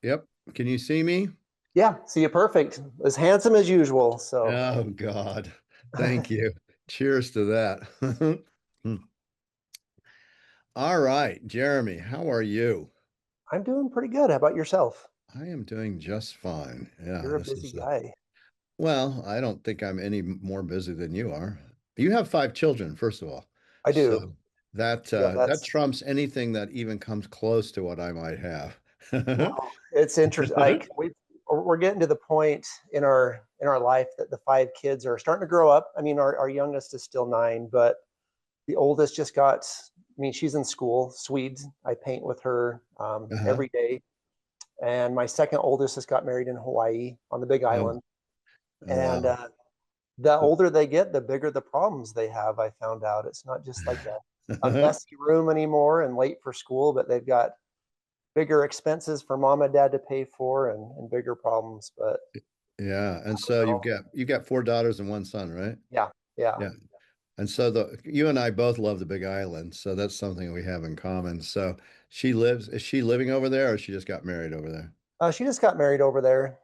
Yep. Can you see me? Yeah, see you perfect. As handsome as usual. So Oh God. Thank you. Cheers to that. All right, Jeremy, how are you? I'm doing pretty good. How about yourself? I am doing just fine. Yeah, You're a this busy is guy. well, I don't think I'm any more busy than you are. You have five children, first of all. I do. So that Yeah, that that's trumps anything that even comes close to what I might have. well, it's interesting. Like we're getting to the point in our life that the five kids are starting to grow up. I mean, our youngest is still 9, but the oldest just got. I mean, she's in school, Swede. I paint with her Uh-huh. every day, and my second oldest just got married in Hawaii on the Big Oh, Island, oh and wow. the older they get, the bigger the problems they have. I found out it's not just like a messy room anymore and late for school, but they've got bigger expenses for mom and dad to pay for and bigger problems. But Yeah, and you so you've know, got four daughters and one son, right? yeah, yeah. Yeah. And so the you and I both love the Big Island, so that's something we have in common. So is she living over there or she just got married over there? She just got married over there.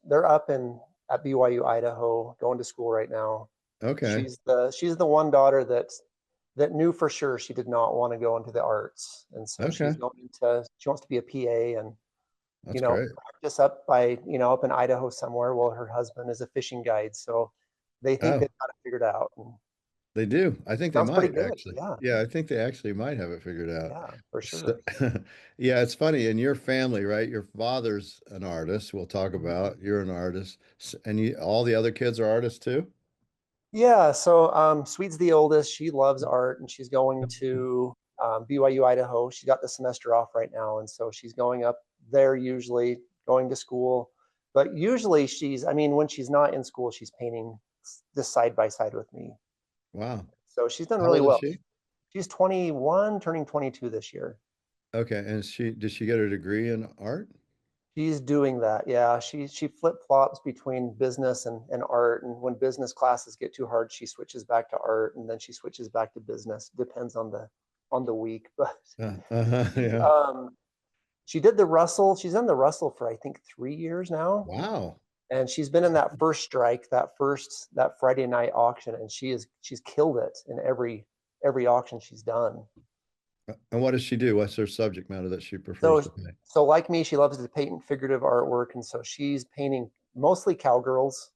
They're up in at BYU, Idaho, going to school right now. Okay. She's the one daughter that knew for sure she did not want to go into the arts, and so Okay. she wants to be a PA and That's great. practice up by, up in Idaho somewhere. Well, her husband is a fishing guide, so they think Oh, they've got it figured out. And they do. I think they sounds pretty might good. actually. Yeah, Yeah, I think they actually might have it figured out. yeah, for So, sure. yeah, it's funny in your family, right? Your father's an artist. We'll talk Mhm. about. You're an artist, and all the other kids are artists too. Yeah, so Sweet's the oldest. She loves art, and she's going to BYU, Idaho. She got the semester off right now, and so she's going up there usually, going to school. But usually I mean, when she's not in school, she's painting this side by side with me. Wow. So she's done How really old is well. she? She's 21, turning 22 this year. Okay, and she did she get her degree in art? She's doing that. Yeah, she flip-flops between business and art. And when business classes get too hard, she switches back to art, and then she switches back to business. Depends on the week. But she Yeah. um she did the Russell. She's done the Russell for I think 3 years now. Wow. And she's been in that first strike, that Friday night auction, and she's killed it in every auction she's done. And what does she do? What's her subject matter that she prefers So, to paint? so like me, she loves to paint figurative artwork, and so she's painting mostly cowgirls.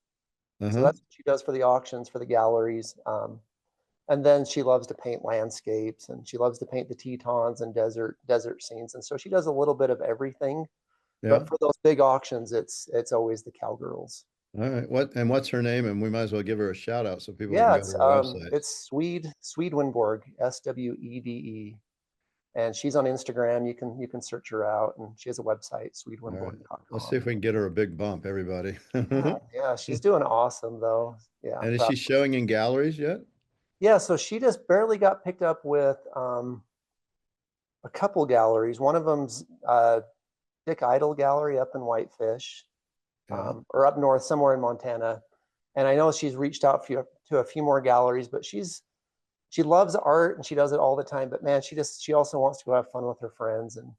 So Uh-huh. that's what she does for the auctions, for the galleries. And then she loves to paint landscapes, and she loves to paint the Tetons and desert scenes. And so she does a little bit of everything. Yeah. But for those big auctions, it's always the cowgirls. All right. What's her name? And we might as well give her a shout out so people can Yeah, go to her website. it's Swede Winborg, Swede, and she's on Instagram. You can search her out, and she has a website, All right. Let's see swedewinborg.com. if we can get her a big bump, everybody. Yeah, yeah, she's doing awesome though. Yeah, And is proud. she showing in galleries yet? Yeah, so she just barely got picked up with a couple galleries. One of them's Dick Idle Gallery up in Whitefish, Yeah. or up north somewhere in Montana. And I know she's reached out to a few more galleries, but she loves art and she does it all the time. But man, she also wants to go have fun with her friends. And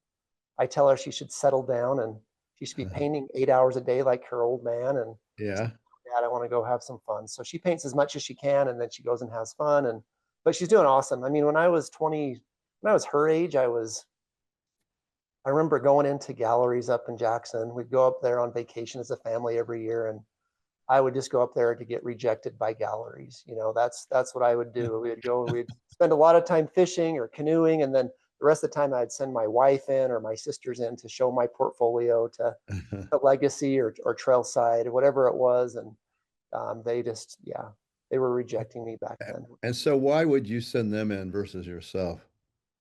I tell her she should settle down and she should be painting 8 hours a day like her old man. And Yeah. Dad, I want to go have some fun. So she paints as much as she can, and then she goes and has fun. But she's doing awesome. I mean, when I was her age, I remember going into galleries up in Jackson. We'd go up there on vacation as a family every year, and I would just go up there to get rejected by galleries. That's what I would do. We'd spend a lot of time fishing or canoeing, and then the rest of the time I'd send my wife in or my sisters in to show my portfolio to Legacy or Trailside or whatever it was, and yeah, they were rejecting me back then. And so why would you send them in versus yourself?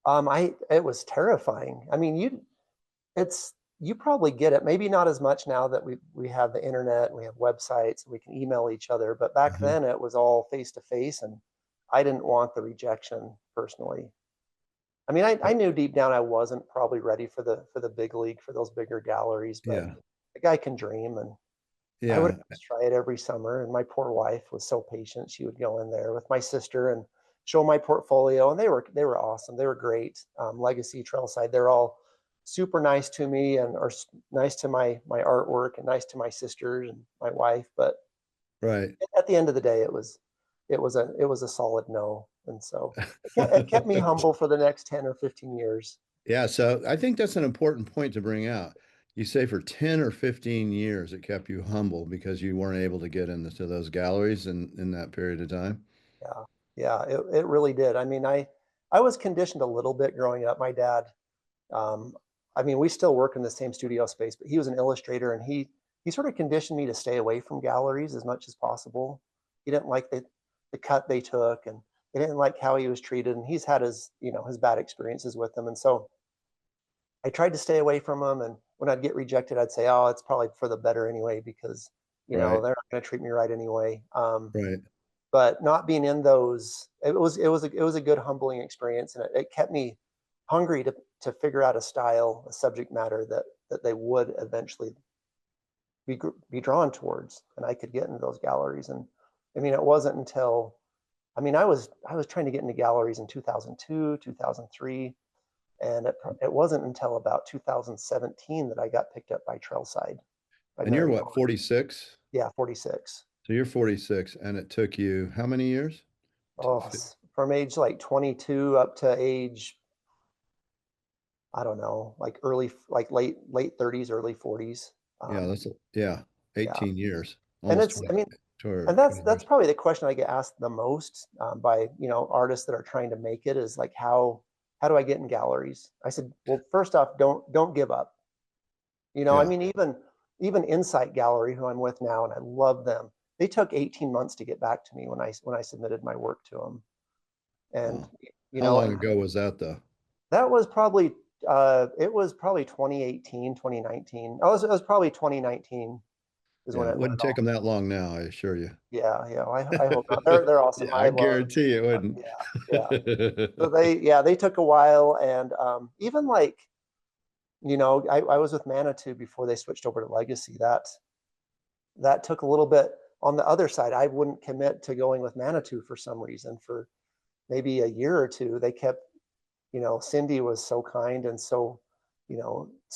It was terrifying. I mean, you probably get it. Maybe not as much now that we have the internet and we have websites and we can email each other, but back Uh-huh. then it was all face to face, and I didn't want the rejection personally. I mean, I knew deep down I wasn't probably ready for the big league for those bigger galleries, but Yeah. a guy can dream, and I would Yeah. always try it every summer. And my poor wife was so patient; she would go in there with my sister and show my portfolio, and they were awesome. They were great. Legacy, Trailside, they're all super nice to me and are nice to my artwork and nice to my sisters and my wife. But Right. at the end of the day, it was a solid no. And so it kept me humble for the next 10 or 15 years. Yeah, so I think that's an important point to bring out. You say for 10 or 15 years it kept you humble because you weren't able to get into those galleries in that period of time. Yeah, yeah, it really did. I mean, I was conditioned a little bit growing up. My dad, um, I mean, we still work in the same studio space, but he was an illustrator, and he sort of conditioned me to stay away from galleries as much as possible. He didn't like the cut they took, and he didn't like how he was treated, and he's had his bad experiences with them, and so I tried to stay away from them. And when I'd get rejected, I'd say, "Oh, it's probably for the better anyway, because Right. they're not going to treat me right anyway." Right. But not being in those, it was a good humbling experience, and it kept me hungry to figure out a style, a subject matter that they would eventually be drawn towards, and I could get into those galleries. And I mean, it wasn't until, I mean, I was trying to get into galleries in 2002, 2003, and it wasn't until about 2017 that I got picked up by Trailside, by And you're Mary what, Vaughn. 46? Yeah, 46. So you're 46, and it took you how many years? To Oh, fi- from age like 22 up to age, I don't know, like late 30s, early 40s. Yeah, Um, yeah, yeah, 18 years, and almost it's, 20, I mean, and that's 20 that's years. probably the question I get asked the most, by artists that are trying to make it, is like, how do I get in galleries? I said, well, first off, don't give up. I Yeah. mean, even Insight Gallery, who I'm with now, and I love them. They took 18 months to get back to me when I submitted my work to them, and Wow. How long and ago was that though? that was probably it was probably 2018, 2019. It was probably 2019 is when Yeah, it it wouldn't take them that long now, I assure you. yeah, yeah. I hope not. They're awesome. Yeah, I guarantee it Yeah, wouldn't. yeah. So they took a while, and even like, I was with Manitou before they switched over to Legacy. That took a little bit. On the other side, I wouldn't commit to going with Manitou for some reason. For maybe a year or two, they kept, Cindy was so kind and so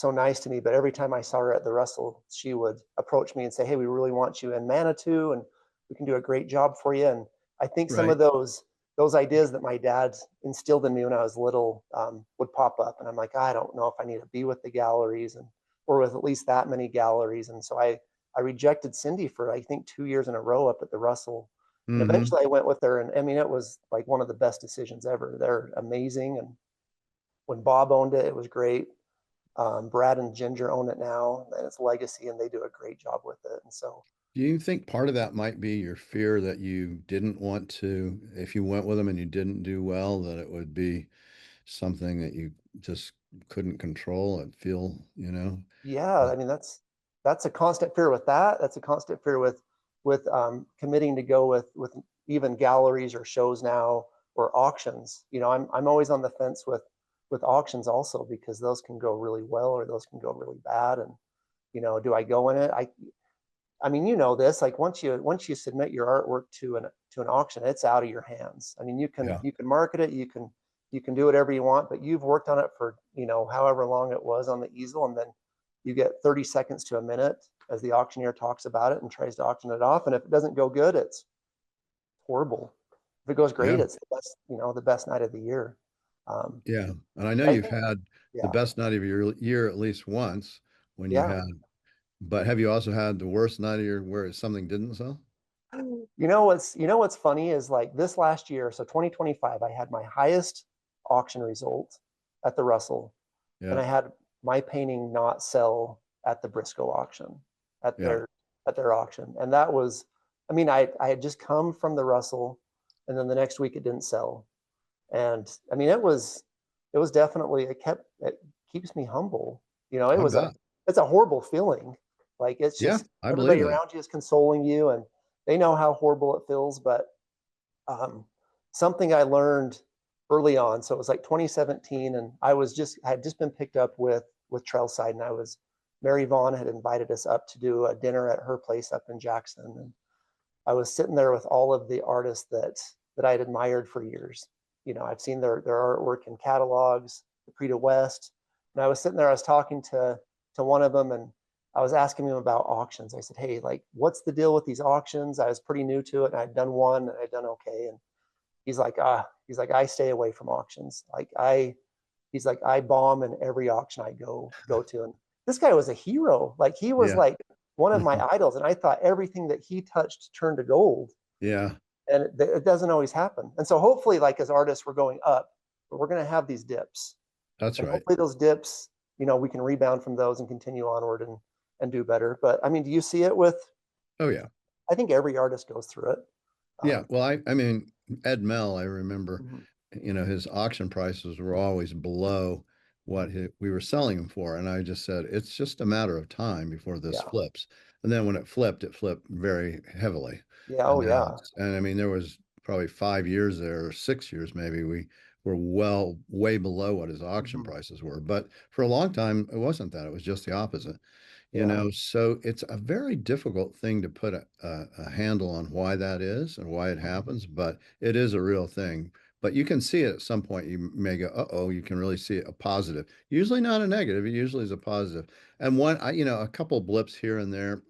nice to me. But every time I saw her at the Russell, she would approach me and say, "Hey, we really want you in Manitou, and we can do a great job for you." And I think some Right. of those ideas that my dad instilled in me when I was little, would pop up, and I'm like, I don't know if I need to be with the galleries, and or with at least that many galleries. And so I rejected Cindy for, I think, 2 years in a row up at the Russell. And Hmm. eventually I went with her, and I mean, it was like one of the best decisions ever. They're amazing. And when Bob owned it, it was great. Brad and Ginger own it now, and it's Legacy, and they do a great job with it. And so, Do you think part of that might be your fear that you didn't want to, if you went with them and you didn't do well, that it would be something that you just couldn't control and feel, yeah, I mean, that's a constant fear with that. That's a constant fear with committing to go with even galleries or shows now, or auctions. I'm always on the fence with auctions also, because those can go really well or those can go really bad. And do I go in it? I mean, this, like, once you submit your artwork to an auction, it's out of your hands. I mean, you can Yeah. you can market it, you can do whatever you want, but you've worked on it for, however long it was on the easel, and then you get 30 seconds to a minute as the auctioneer talks about it and tries to auction it off. And if it doesn't go good, it's horrible. If it goes great, Yeah. it's the best night of the year. Um, Yeah. And I know I you've think, had the yeah, best night of your year at least once when you yeah. had, but have you also had the worst night of your where something didn't sell? What's funny is, like, this last year, so 2025, I had my highest auction result at the Russell, and Yeah. I had my painting not sell at the Briscoe auction, at Yeah. their auction. And that was, I mean, I had just come from the Russell, and then the next week it didn't sell. And I mean, it was definitely, it keeps me humble. It I was bet. it's a horrible feeling. Like, it's Yeah, just I believe everybody that. around you is consoling you, and they know how horrible it feels. But um, something I learned early on. So it was like 2017, and I had just been picked up with Trailside, and Mary Vaughn had invited us up to do a dinner at her place up in Jackson, and I was sitting there with all of the artists that I'd admired for years. I've seen their artwork in catalogs, the Preta West, And I was sitting there, I was talking to one of them, and I was asking him about auctions. I said, "Hey, like, what's the deal with these auctions?" I was pretty new to it, and I'd done one, and I'd done okay. And he's like, I stay away from auctions. He's like, I bomb in every auction I go to. And this guy was a hero. Like, he was Yeah. like one of my idols, and I thought everything that he touched turned to gold. Yeah. And it doesn't always happen. And so hopefully, like, as artists, we're going up, but we're going to have these dips, That's and right. hopefully those dips, we can rebound from those and continue onward and do better. But I mean, do you see it with? Oh yeah. I think every artist goes through it. Yeah. Um, Well, I mean, Ed Mell, I remember, mhm, his auction prices were always below what mhm. we were selling them for. And I just said, it's just a matter of time before this Yeah. flips. And then when it flipped very heavily. Yeah. Oh, And now yeah. and I mean, there was probably 5 years there, or 6 years maybe, we were well, way below what his auction Mhm. prices were. But for a long time, it wasn't that. It was just the opposite. Yeah. So it's a very difficult thing to put a handle on why that is and why it Mhm. happens, but it is a real thing. But you can see it at some point. You may go, uh-oh, you can really see it, a positive. Usually not a negative, it usually is a positive. And a couple blips here and there,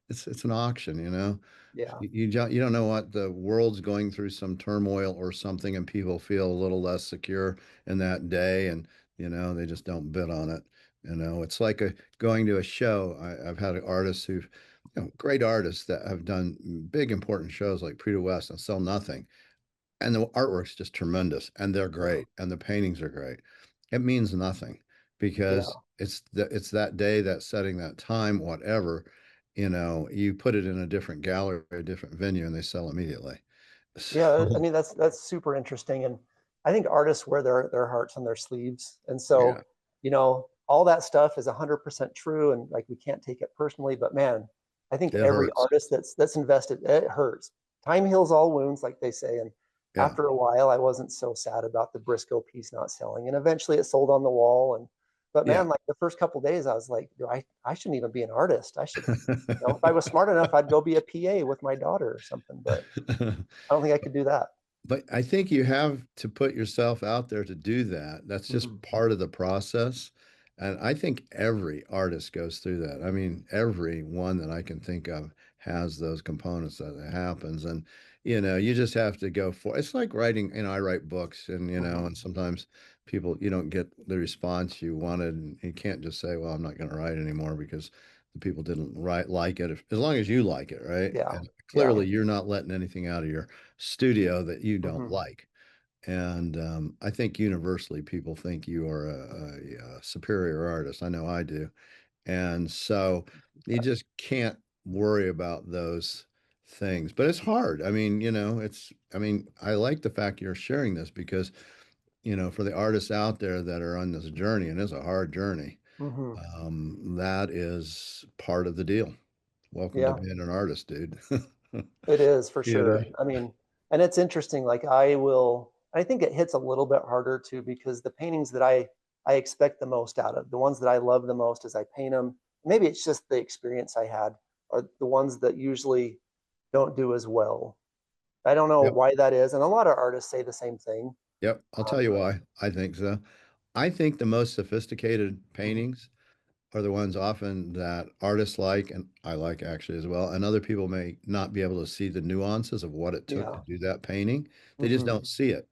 it's an auction. Yeah. You don't know what the world's going through, some turmoil or something, and people feel a little less secure in that day, and they just don't bid on it. It's like going to a show. I've had artists who've, great artists that have done big important shows like Prix West and sell nothing, and the artwork's just tremendous, and they're Yeah. great, and the paintings are great. It means nothing because Yeah. it's that day, that setting, that time, whatever. You put it in a different gallery, a different venue, and they sell immediately. Yeah. I So, mean, that's super interesting. And I think artists wear their hearts on their sleeves. And yeah, so, all that stuff is 100% true. And like, we can't take it personally, but man, I think it every hurts. artist that's invested, it hurts. Time heals all wounds, like they say. And Yeah. after a while, I wasn't so sad about the Briscoe piece not selling. And eventually it sold on the wall. But Yeah. man, like, the first couple of days, I was like, I shouldn't even be an artist. I should, if I was smart enough, I'd go be a PA with my daughter or something. But I don't think I could do that. But I think you have to put yourself out there to do that. That's just Mhm. part of the process. And I think every artist goes through that. I mean, every one that I can think of has those components that it happens. And, you just have to go for it's like writing, I write books Mhm. and sometimes you don't get the response you wanted. And you can't just say, well, I'm not going to write anymore because the people didn't like it. As long as you like it, right? Yeah. And Yeah. clearly you're not letting anything out of your studio that you don't Mhm. like. And I think universally people think you are a superior artist. I know I do. And so you just can't worry about those things. But it's hard. I mean, I like the fact you're sharing this because, for the artists out there that are on this journey, and it's a hard journey, Mhm. that is part of the deal. Welcome to Yeah, being an artist, dude. it is for You know? sure. I mean, and it's interesting. Like, I think it hits a little bit harder too, because the paintings that I expect the most out of, the ones that I love the most as I paint them, maybe it's just the experience I had, are the ones that usually don't do as well. I don't know Yep. why that is, and a lot of artists say the same thing. Yep. I'll tell you But why I think so. I think the most sophisticated mhm. paintings are the ones often that artists like, and I like actually as well, and other people may not be able to see the nuances of what it took to Yeah. do that painting. They just Hmm. don't see it.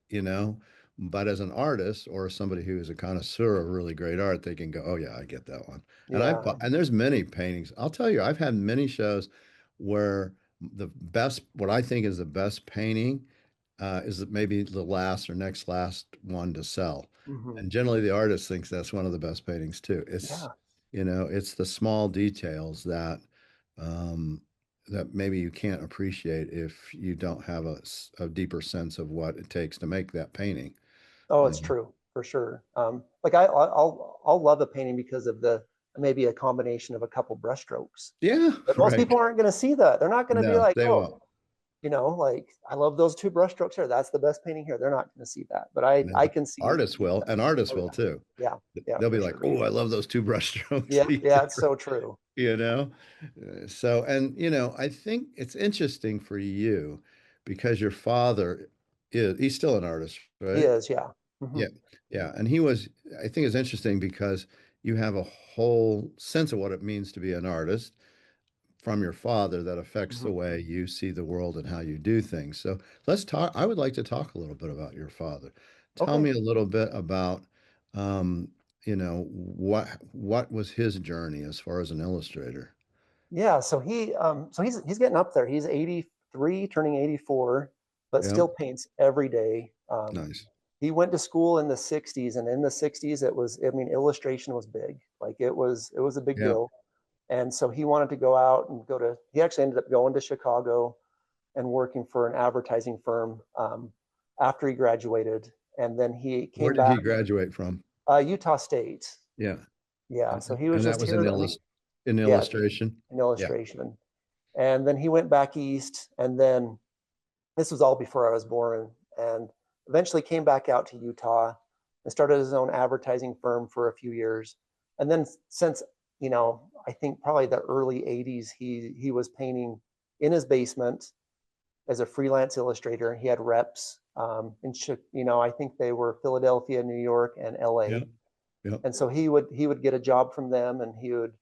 But as an artist or somebody who is a connoisseur of really great art, they can go, "Oh yeah, I get that one." Yeah. And there's many paintings. I'll tell you, I've had many shows where what I think is the best painting, is maybe the last or next last one to sell. Hmm. And generally the artist thinks that's one of the best paintings too. Yeah. It's the small details um, that maybe you can't appreciate if you don't have a deeper sense of what it takes to make that painting. Oh, it's Um, true for sure. Like, I'll love a painting because of the maybe a combination of a couple brushstrokes. yeah, But most right. people aren't going to see that. They're not going to be No, like, they oh, won't. like, I love those two brushstrokes here. That's the best painting here. They're not going to see that. But I No. can see the Artists will, detail. and artists Oh will too. yeah, yeah, They'll for be like, sure. "Oh, I love those two brushstrokes." Yeah, yeah, it's so true. you know I think it's interesting for you because your father he's still an artist, He right? is, yeah. Hmm. Yeah, yeah. And he was, I think it's interesting because you have a whole sense of what it means to be an artist from your father that affects Hmm. the way you see the world and how you do things. So let's talk. I would like to talk a little bit about your father. Tell Okay. me a little bit about, um, what was his journey as far as an illustrator? Yeah, so he's getting up there. He's 83, turning 84, but Yep. still paints every day. Nice. He went to school in the 60s, and in the 60s it was, I mean, illustration was big. Like it was a big Yep. deal. And so he wanted to go out and he actually ended up going to Chicago and working for an advertising firm after he graduated. And then he Where came did back, he graduate from? Utah State. Yeah. Yeah, so he was And that just was here. I mean, in yeah, illustration. in Yeah. illustration. And then he went back east, and then this was all before I was born, and eventually came back out to Utah and started his own advertising firm for a few years. And then since, I think probably the early 80s, he was painting in his basement as a freelance illustrator. He had reps I think they were Philadelphia, New York, and Yeah. LA. Yep. And so he would get a job from them, and he would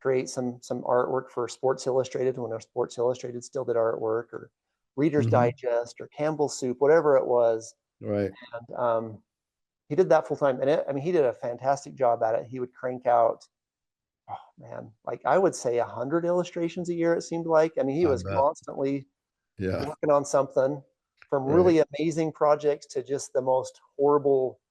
create some artwork for Sports Illustrated when our Sports Illustrated still did artwork, or Reader's Hmm. Digest, or Campbell's Soup, whatever it was. Right. And he did that full time, and I mean, he did a fantastic job at it. He would crank out, oh man, like I would say 100 illustrations a year. It seemed like. I mean, he I was bet. constantly Yeah. working on something, from Right. really amazing projects to just the most horrible,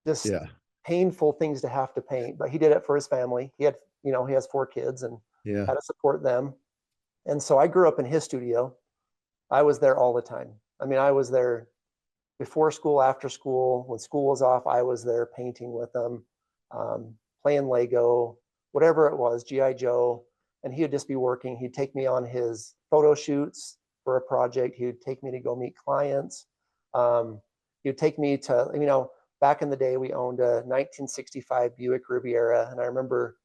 just Yeah. painful things to have to paint. But he did it for his family. He has 4 kids and Yeah. had to support them. And so I grew up in his studio. I was there all the time. I mean, I was there before school, after school, when school was off. I was there painting with them, playing Lego, whatever it was, GI Joe. And he would just be working. He'd take me on his photo shoots for a project. He would take me to go meet clients. He would take me to, back in the day, we owned a 1965 Buick Riviera, and I remember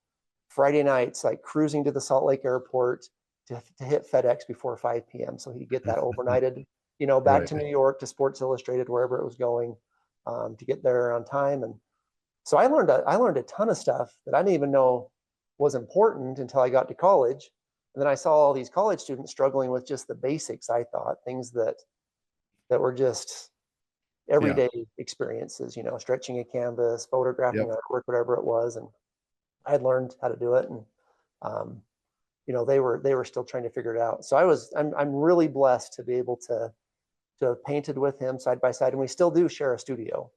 Friday nights, like cruising to the Salt Lake airport to hit FedEx before 5 p.m. So he'd get that overnighted, back Right. to New York, to Sports Illustrated, wherever it was going, to get there on time. And so I learned a ton of stuff that I didn't even know was important until I got to college. And then I saw all these college students struggling with just the basics. I thought things that were just Yeah. everyday experiences, stretching a canvas, photographing Yep. artwork, whatever it was. And I had learned how to do it. And um, they were still trying to figure it out. So I'm really blessed to be able to have painted with him side by side, and we still do share a studio.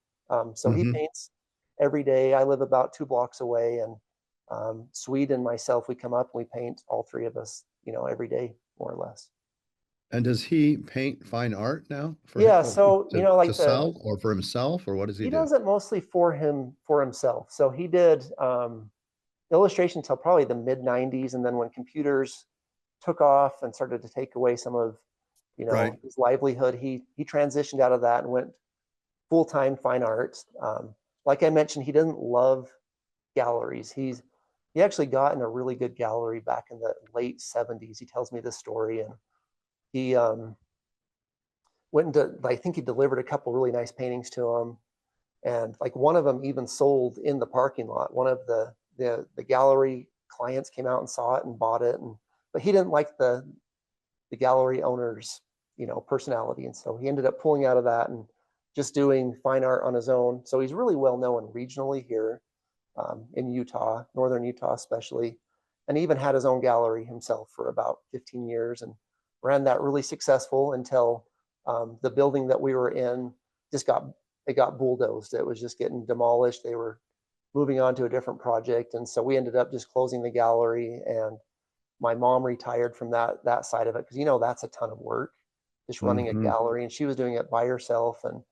So he Hmm. paints every day. I live about 2 blocks away, and Swede and myself, we come up and we paint, all three of us, every day, more or less. And does he paint fine art now for Yeah. him So to like sell or for himself, or what does he he do? does it mostly for himself. So he did illustration until probably the mid 90s, and then when computers took off and started to take away some of Right. his livelihood, he transitioned out of that and went full time fine arts. Like I mentioned, he doesn't love galleries. He actually got in a really good gallery back in the late 70s. He tells me this story, and he went into, I think he delivered a couple really nice paintings to him, and like one of them even sold in the parking lot. One of the gallery clients came out and saw it and bought it, and but he didn't like the gallery owner's personality, and so he ended up pulling out of that and just doing fine art on his own. So he's really well known regionally here, in Utah, northern Utah especially, and he even had his own gallery himself for about 15 years and ran that really successful until the building that we were in just got bulldozed. It was just getting demolished. They were moving on to a different project, and so we ended up just closing the gallery. And my mom retired from that side of it, because that's a ton of work, just running a Hmm. gallery, and she was doing it by herself. And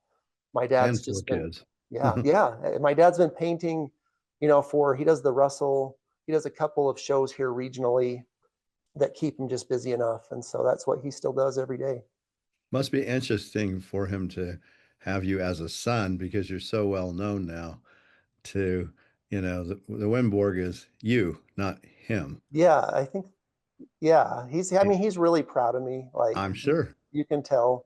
my And dad's four just been, kids. yeah, yeah, my dad's been painting, for, he does the Russell, he does a couple of shows here regionally that keep him just busy enough, and so that's what he still does every day. Must be interesting for him to have you as a son because you're so well known now to, the Winborg is you, not him. Yeah, I think, yeah, I mean, he's really proud of me, like I'm sure. you can tell.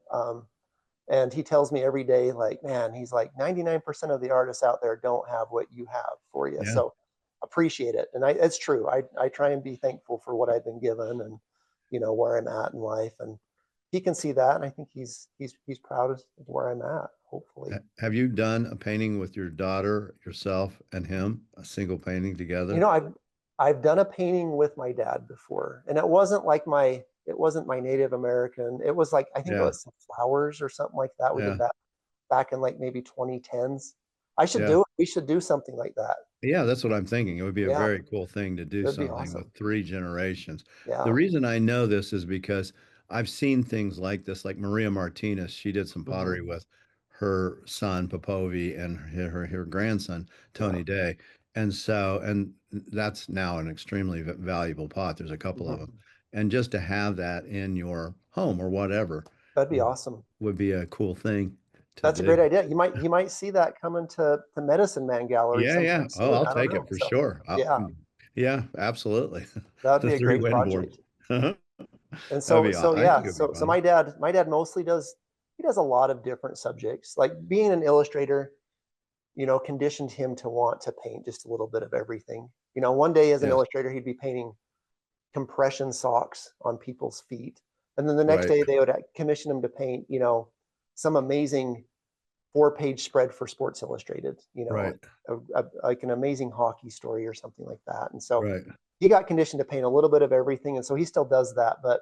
And he tells me every day, like, man, he's like 99% of the artists out there don't have what you have for you. Yeah. So appreciate it. And it's true. I try and be thankful for what I've been given and, where I'm at in life. And he can see that. And I think he's proud of where I'm at, hopefully. Have you done a painting with your daughter, yourself, and him? A single painting You together? know, I've done a painting with my dad before, and it wasn't my Native American. It was like, I think it Yeah. was some flowers or something like that. We Yeah. did that back in like maybe 2010s. I should Yeah. do it. We should do something like that. Yeah, that's what I'm thinking. It would be a Yeah, very cool thing to do that'd be something with awesome. three generations. The Yeah. reason I know this is because I've seen things like this, like Maria Martinez. She did some Hmm. pottery with her son Popovi and her grandson Yeah. Tony Day, and that's now an extremely valuable pot. There's a couple of them, Hmm. and just to have that in your home or whatever That'd be would awesome. would be a cool thing to That's a do. great idea. You might see that coming to Medicine Man Gallery Yeah, yeah. sometime Oh, soon. I'll I don't take know. it for So sure. yeah, Yeah, absolutely. that'd The be a three great Winborg. project. That'd And be, I yeah, think it'd be so fun. my dad mostly does a lot of different subjects. Like being an illustrator, conditioned him to want to paint just a little bit of everything. One day as an Yes, illustrator, he'd be painting compression socks on people's feet. And then the next right, day they would commission him to paint, some amazing 4-page spread for Sports Illustrated, right, like an amazing hockey story or something like that. And so right. he got conditioned to paint a little bit of everything. And so he still does that. But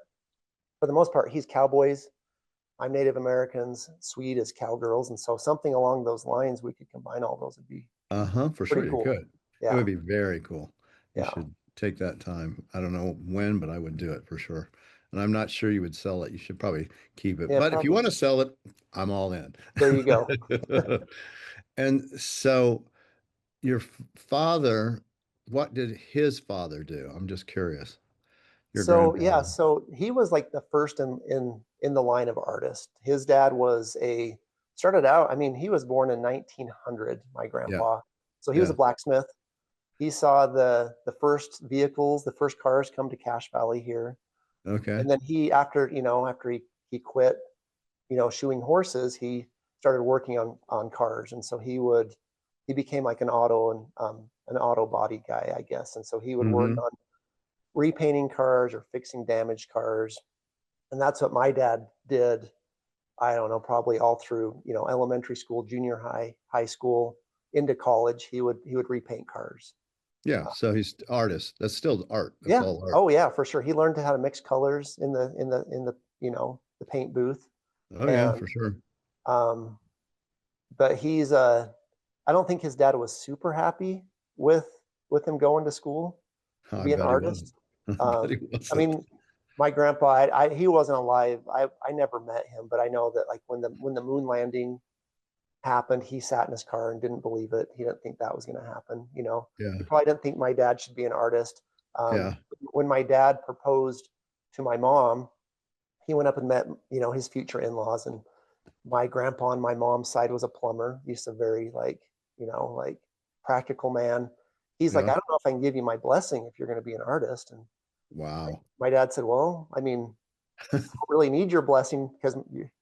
for the most part, he's cowboys. I'm Native Americans. Swede is cowgirls. And so something along those lines, we could combine all those would be Uh-huh, for pretty sure you cool. could. It Yeah. would be very cool. You Yeah. should take that time. I don't know when, but I would do it for sure. And I'm not sure you would sell it. You should probably keep it. Yeah. But if you want Probably. to sell it, I'm all in. There you go. And so your father, what did his father do? I'm just curious. Your So yeah, grandfather. so he was like the first in the line of artist. His dad was a started out. I mean, he was born in 1900. My Yeah, grandpa, so he was a yeah. blacksmith. He saw the first vehicles, the first cars come to Cache Valley here, Okay. and then after he quit, shoeing horses, he started working on cars, and so he became like an auto body guy, I guess, and so he would work Mm-hmm. on repainting cars or fixing damaged cars. And that's what my dad did. I don't know, probably all through, elementary school, junior high, high school, into college. He would repaint cars. Yeah. So he's artist. That's still art. That's Yeah. all art. Oh yeah, for sure. He learned how to mix colors in the the paint booth. Oh yeah, And for sure. um but I don't think his dad was super happy with him going to school to I be an bet he wasn't. artist. I bet he I wasn't. mean, my grandpa, he wasn't alive. I never met him, but I know that like when the moon landing happened, he sat in his car and didn't believe it. He didn't think that was going to happen. He Yeah. probably didn't think my dad should be an artist. Yeah. When my dad proposed to my mom, he went up and met his future in-laws, and my grandpa on my mom's side was a plumber. He's a very like practical man. He's like, Yeah. I don't know if I can give you my blessing if you're going to be an artist. And Wow. my dad said, well, I mean, I don't really need your blessing because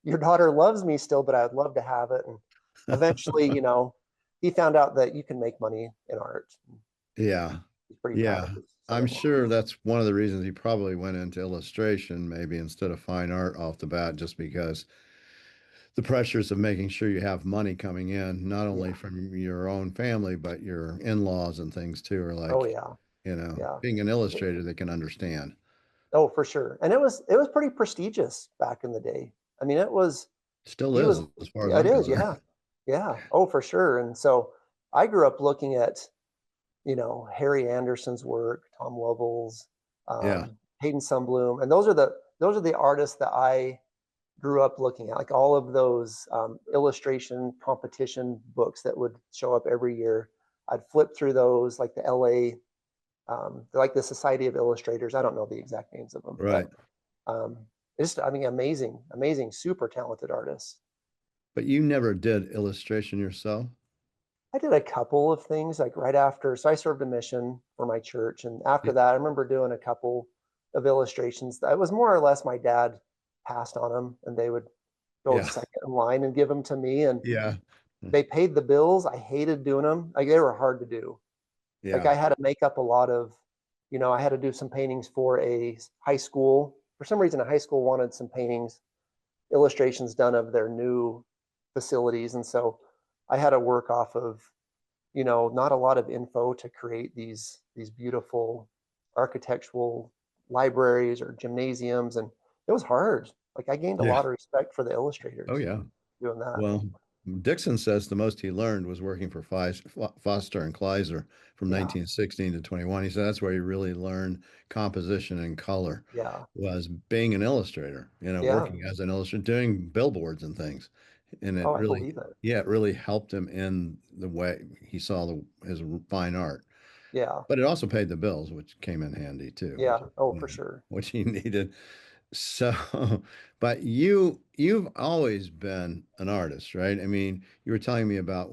your daughter loves me still, but I'd love to have it. And eventually, he found out that you can make money in art. Yeah. He's pretty proud of Yeah. his I'm son-in-law. sure that's one of the reasons he probably went into illustration, maybe instead of fine art off the bat, just because the pressures of making sure you have money coming in, not only Yeah. from your own family, but your in-laws and things too, are Oh like, yeah. Yeah. being an illustrator, they can understand. Oh, for sure. And it was pretty prestigious back in the day. I mean, Still he is, was, as far as yeah, it I'm is. concerned. Yeah. Yeah. Oh, for sure. And so I grew up looking at, Harry Anderson's work, Tom Lovell's, Yeah. Hayden Sunbloom, and those are the artists that I grew up looking at, like all of those illustration competition books that would show up every year. I'd flip through those, like the LA, like the Society of Illustrators. I don't know the exact names of them, but Right. um, just, I mean, amazing, amazing, super talented artists. But you never did illustration yourself? I did a couple of things like right after. So I served a mission for my church. And after Y- that, I remember doing a couple of illustrations. That was more or less my dad passed on them and they would go Yeah. second in line and give them to me. And Yeah. they paid the bills. I hated doing them. Like they were hard to do. Like Yeah. I had to make up a lot of, I had to do some paintings for a high school. For some reason, a high school wanted some paintings, illustrations done of their new facilities. And so I had to work off of, not a lot of info to create these beautiful architectural libraries or gymnasiums. And it was hard. Like I gained a Yeah. lot of respect for the Oh, illustrators yeah. doing that. Well, Dixon says the most he learned was working for Foster and Kleiser from Yeah. 1916 to 21. He said that's where he really learned composition and color, Yeah. was being an illustrator, Yeah. working as an illustrator, doing billboards and things. And Oh, it I really, believe it. yeah, it really helped him in the way he saw his fine art. Yeah. But it also paid the bills, which came in handy too, Yeah. Oh, for sure. which he needed. So, but you've always been an artist, right? I mean, you were telling me about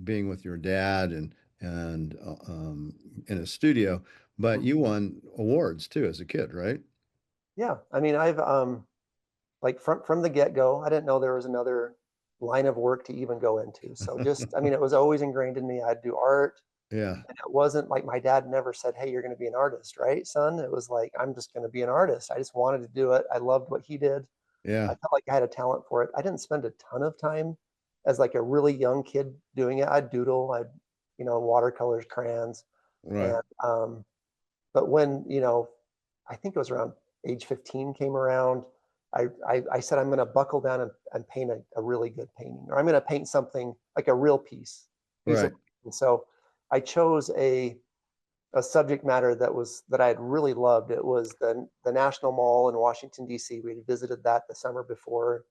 being with your dad and in a studio, but Mhm. you won awards too as a kid, right? Yeah. I mean, I've like from the get-go, I didn't know there was another line of work to even go into. So just, I mean, it was always ingrained in me. I'd do art. Yeah, And it wasn't like my dad never said, "Hey, you're going to be an artist, right, son?" It was like, I'm just going to be an artist. I just wanted to do it. I loved what he did. I yeah, felt like I had a talent for it. I didn't spend a ton of time as like a really young kid doing it. I'd doodle, watercolors, crayons. right, And, but when, I think it was around age 15 came around, I said, I'm going to buckle down and paint a really good painting, or I'm going to paint something like a real piece of, right, and so I chose a subject matter that I had really loved. It was the National Mall in Washington D.C. We had visited that the summer before,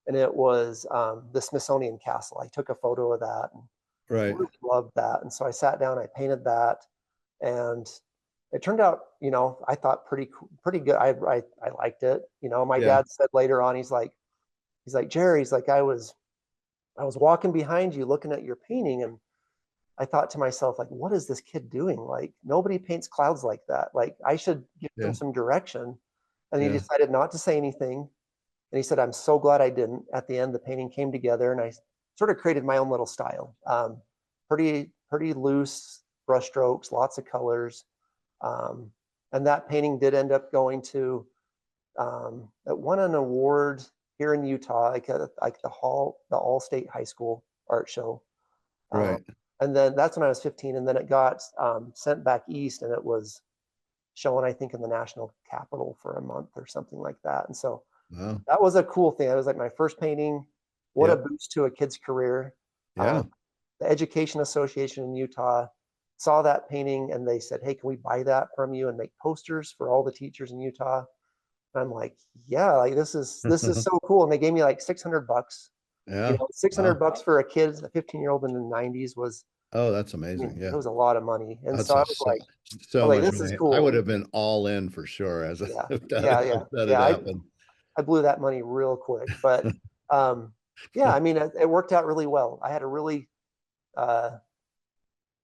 and it was the Smithsonian Castle. I took a photo of that and right. really loved that, and so I sat down, I painted that, and it turned out, I thought pretty good. I liked it. My Yeah. dad said later on, he's like Jerry, he's like I was walking behind you looking at your painting, and I thought to myself, like, what is this kid doing? Like, nobody paints clouds like that. Like, I should give him Yeah. some direction. And he Yeah. decided not to say anything. And he said, I'm so glad I didn't. At the end, the painting came together, and I sort of created my own little style. Pretty loose brush strokes, lots of colors. Um, and that painting did end up going to, it won an award here in Utah, like the All State High School art show. Um, Right. and then that's when I was 15, and then it got sent back east, and it was showing, I think, in the national capital for a month or something like that. And so Wow. that was a cool thing. It was like my first painting. What a Yep. boost to a kid's career. Yeah. The Education Association in Utah saw that painting, and they said, "Hey, can we buy that from you and make posters for all the teachers in Utah?" And I'm like, "Yeah, like this is so cool." And they gave me like $600. Yeah. Six hundred Wow. bucks for a kid, a 15-year-old in the '90s was, Oh, that's I amazing. mean, it Yeah. was a lot of money. And That's so I was like, so much this is money. I would cool. have been all in for sure as Yeah, if yeah, yeah, that had yeah. I, happened. I blew that money real quick, but yeah, I mean, it worked out really well. I had a really uh,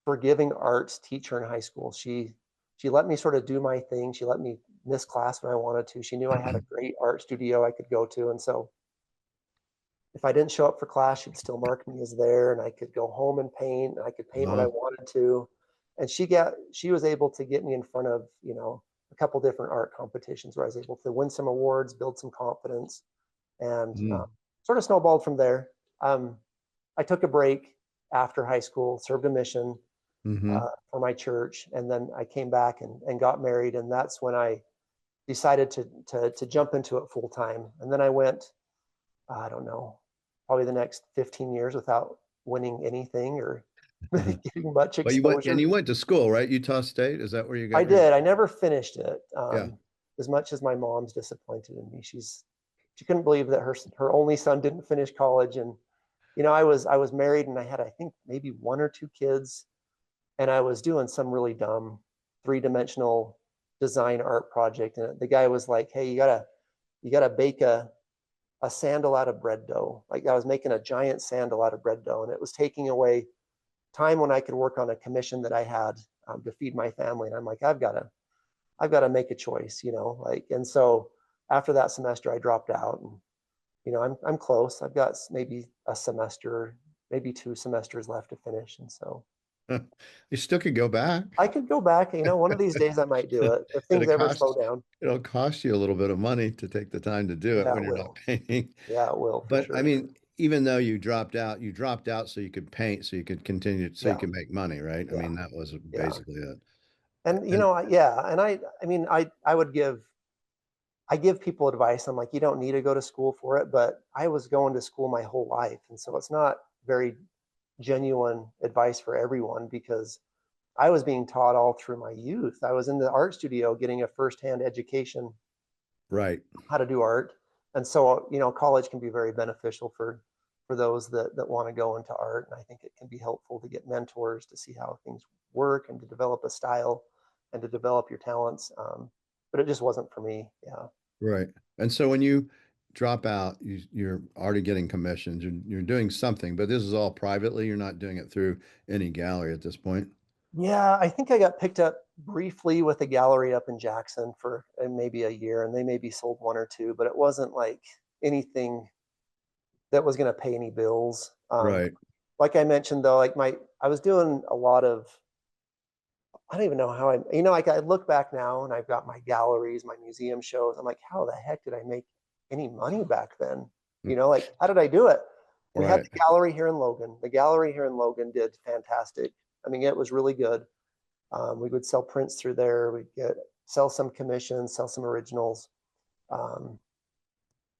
forgiving arts teacher in high school. She let me sort of do my thing. She let me miss class when I wanted to. She knew I had a great art studio I could go to, and so if I didn't show up for class, she'd still mark me as there, and I could go home and paint. And I could paint what I Wow. wanted to, and she was able to get me in front of a couple different art competitions where I was able to win some awards, build some confidence, and Mm. sort of snowballed from there. Um, I took a break after high school, served a mission Hmm. for my church, and then I came back and got married, and that's when I decided to jump into it full time. And then I went, I don't know, probably the next 15 years without winning anything or getting much But exposure. you went to school, right? Utah State. Is that where you I got your? did. I never finished it. Yeah. As much as my mom's disappointed in me, she couldn't believe that her only son didn't finish college. And I was married, and I had, I think, maybe one or two kids, and I was doing some really dumb three-dimensional design art project. And the guy was like, "Hey, you gotta bake a sandal out of bread dough." Like I was making a giant sandal out of bread dough, and it was taking away time when I could work on a commission that I had to feed my family. And I'm like, I've got to make a choice, like. And so after that semester, I dropped out, and I'm close. I've got maybe a semester, maybe 2 semesters left to finish. And so You still could go back. I could go back, one of these days I might do it if things It'll ever slow cost down. it'll cost you a little bit of money to take the time to do it Yeah, when it you're not will. painting. Yeah, it will for But I sure. mean, even though you dropped out so you could paint, so you could continue, so you Yeah, could make money, right? I yeah, mean, that was yeah. basically it. And And yeah, and I mean, I give people advice. I'm like, you don't need to go to school for it, but I was going to school my whole life, and so it's not very genuine advice for everyone because I was being taught all through my youth. I was in the art studio getting a firsthand education right. how to do art. And so, college can be very beneficial for those that want to go into art. And I think it can be helpful to get mentors to see how things work and to develop a style and to develop your talents. But it just wasn't for me. Yeah. Right. And so when you drop out, you're already getting commissions. You're doing something, but this is all privately. You're not doing it through any gallery at this point. Yeah, I think I got picked up briefly with a gallery up in Jackson for maybe a year, and they maybe sold one or two, but it wasn't like anything that was going to pay any bills. Right. Like I mentioned, though, like I was doing a lot of, I don't even know how like I look back now and I've got my galleries, my museum shows. I'm like, how the heck did I make any money back then? Like how did I do it? We had Right. the gallery here in Logan. The gallery here in Logan did fantastic. I mean, it was really good. We would sell prints through there. We'd sell some commissions, sell some originals. Um,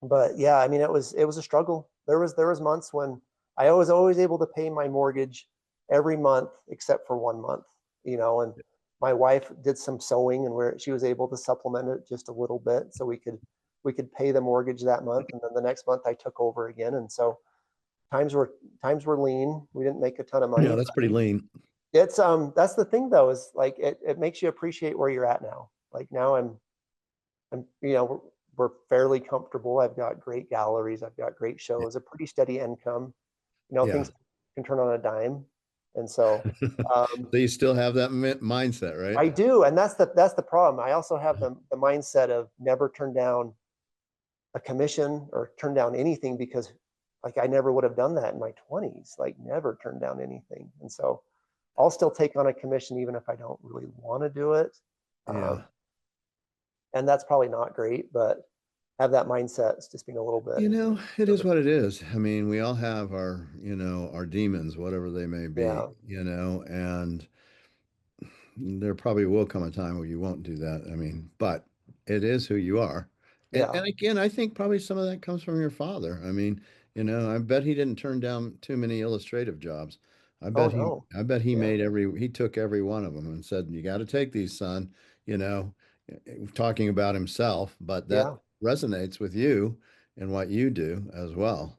but yeah, I mean, it was a struggle. There was months when I was always able to pay my mortgage every month except for one month, and my wife did some sewing and where she was able to supplement it just a little bit so we could pay the mortgage that month, and then the next month I took over again. And so times were lean. We didn't make a ton of Yeah, money. that's pretty lean. It's that's the thing though, is like it makes you appreciate where you're at now. Like now I'm we're fairly comfortable. I've got great galleries, I've got great Yeah. shows, a pretty steady income. Yeah. Things can turn on a dime. And so So you still have that mindset, right? I do, and that's the problem. I also have the mindset of never turn down a commission or turn down anything because like I never would have done that in my 20s, like never turn down anything. And so I'll still take on a commission even if I don't really want to do it. Um, Yeah. and that's probably not great, but have that mindset. It's just being a little bit It is conservative. what it is. I mean, we all have our, our demons, whatever they may be, Yeah, and there probably will come a time where you won't do that. I mean, but it is who you are. yeah. And again, I think probably some of that comes from your father. I mean, I bet he didn't turn down too many illustrative jobs. Oh no. I bet he Yeah, he took every one of them and said, "You got to take these, son," you know, talking about himself, but that yeah. resonates with you and what you do as well.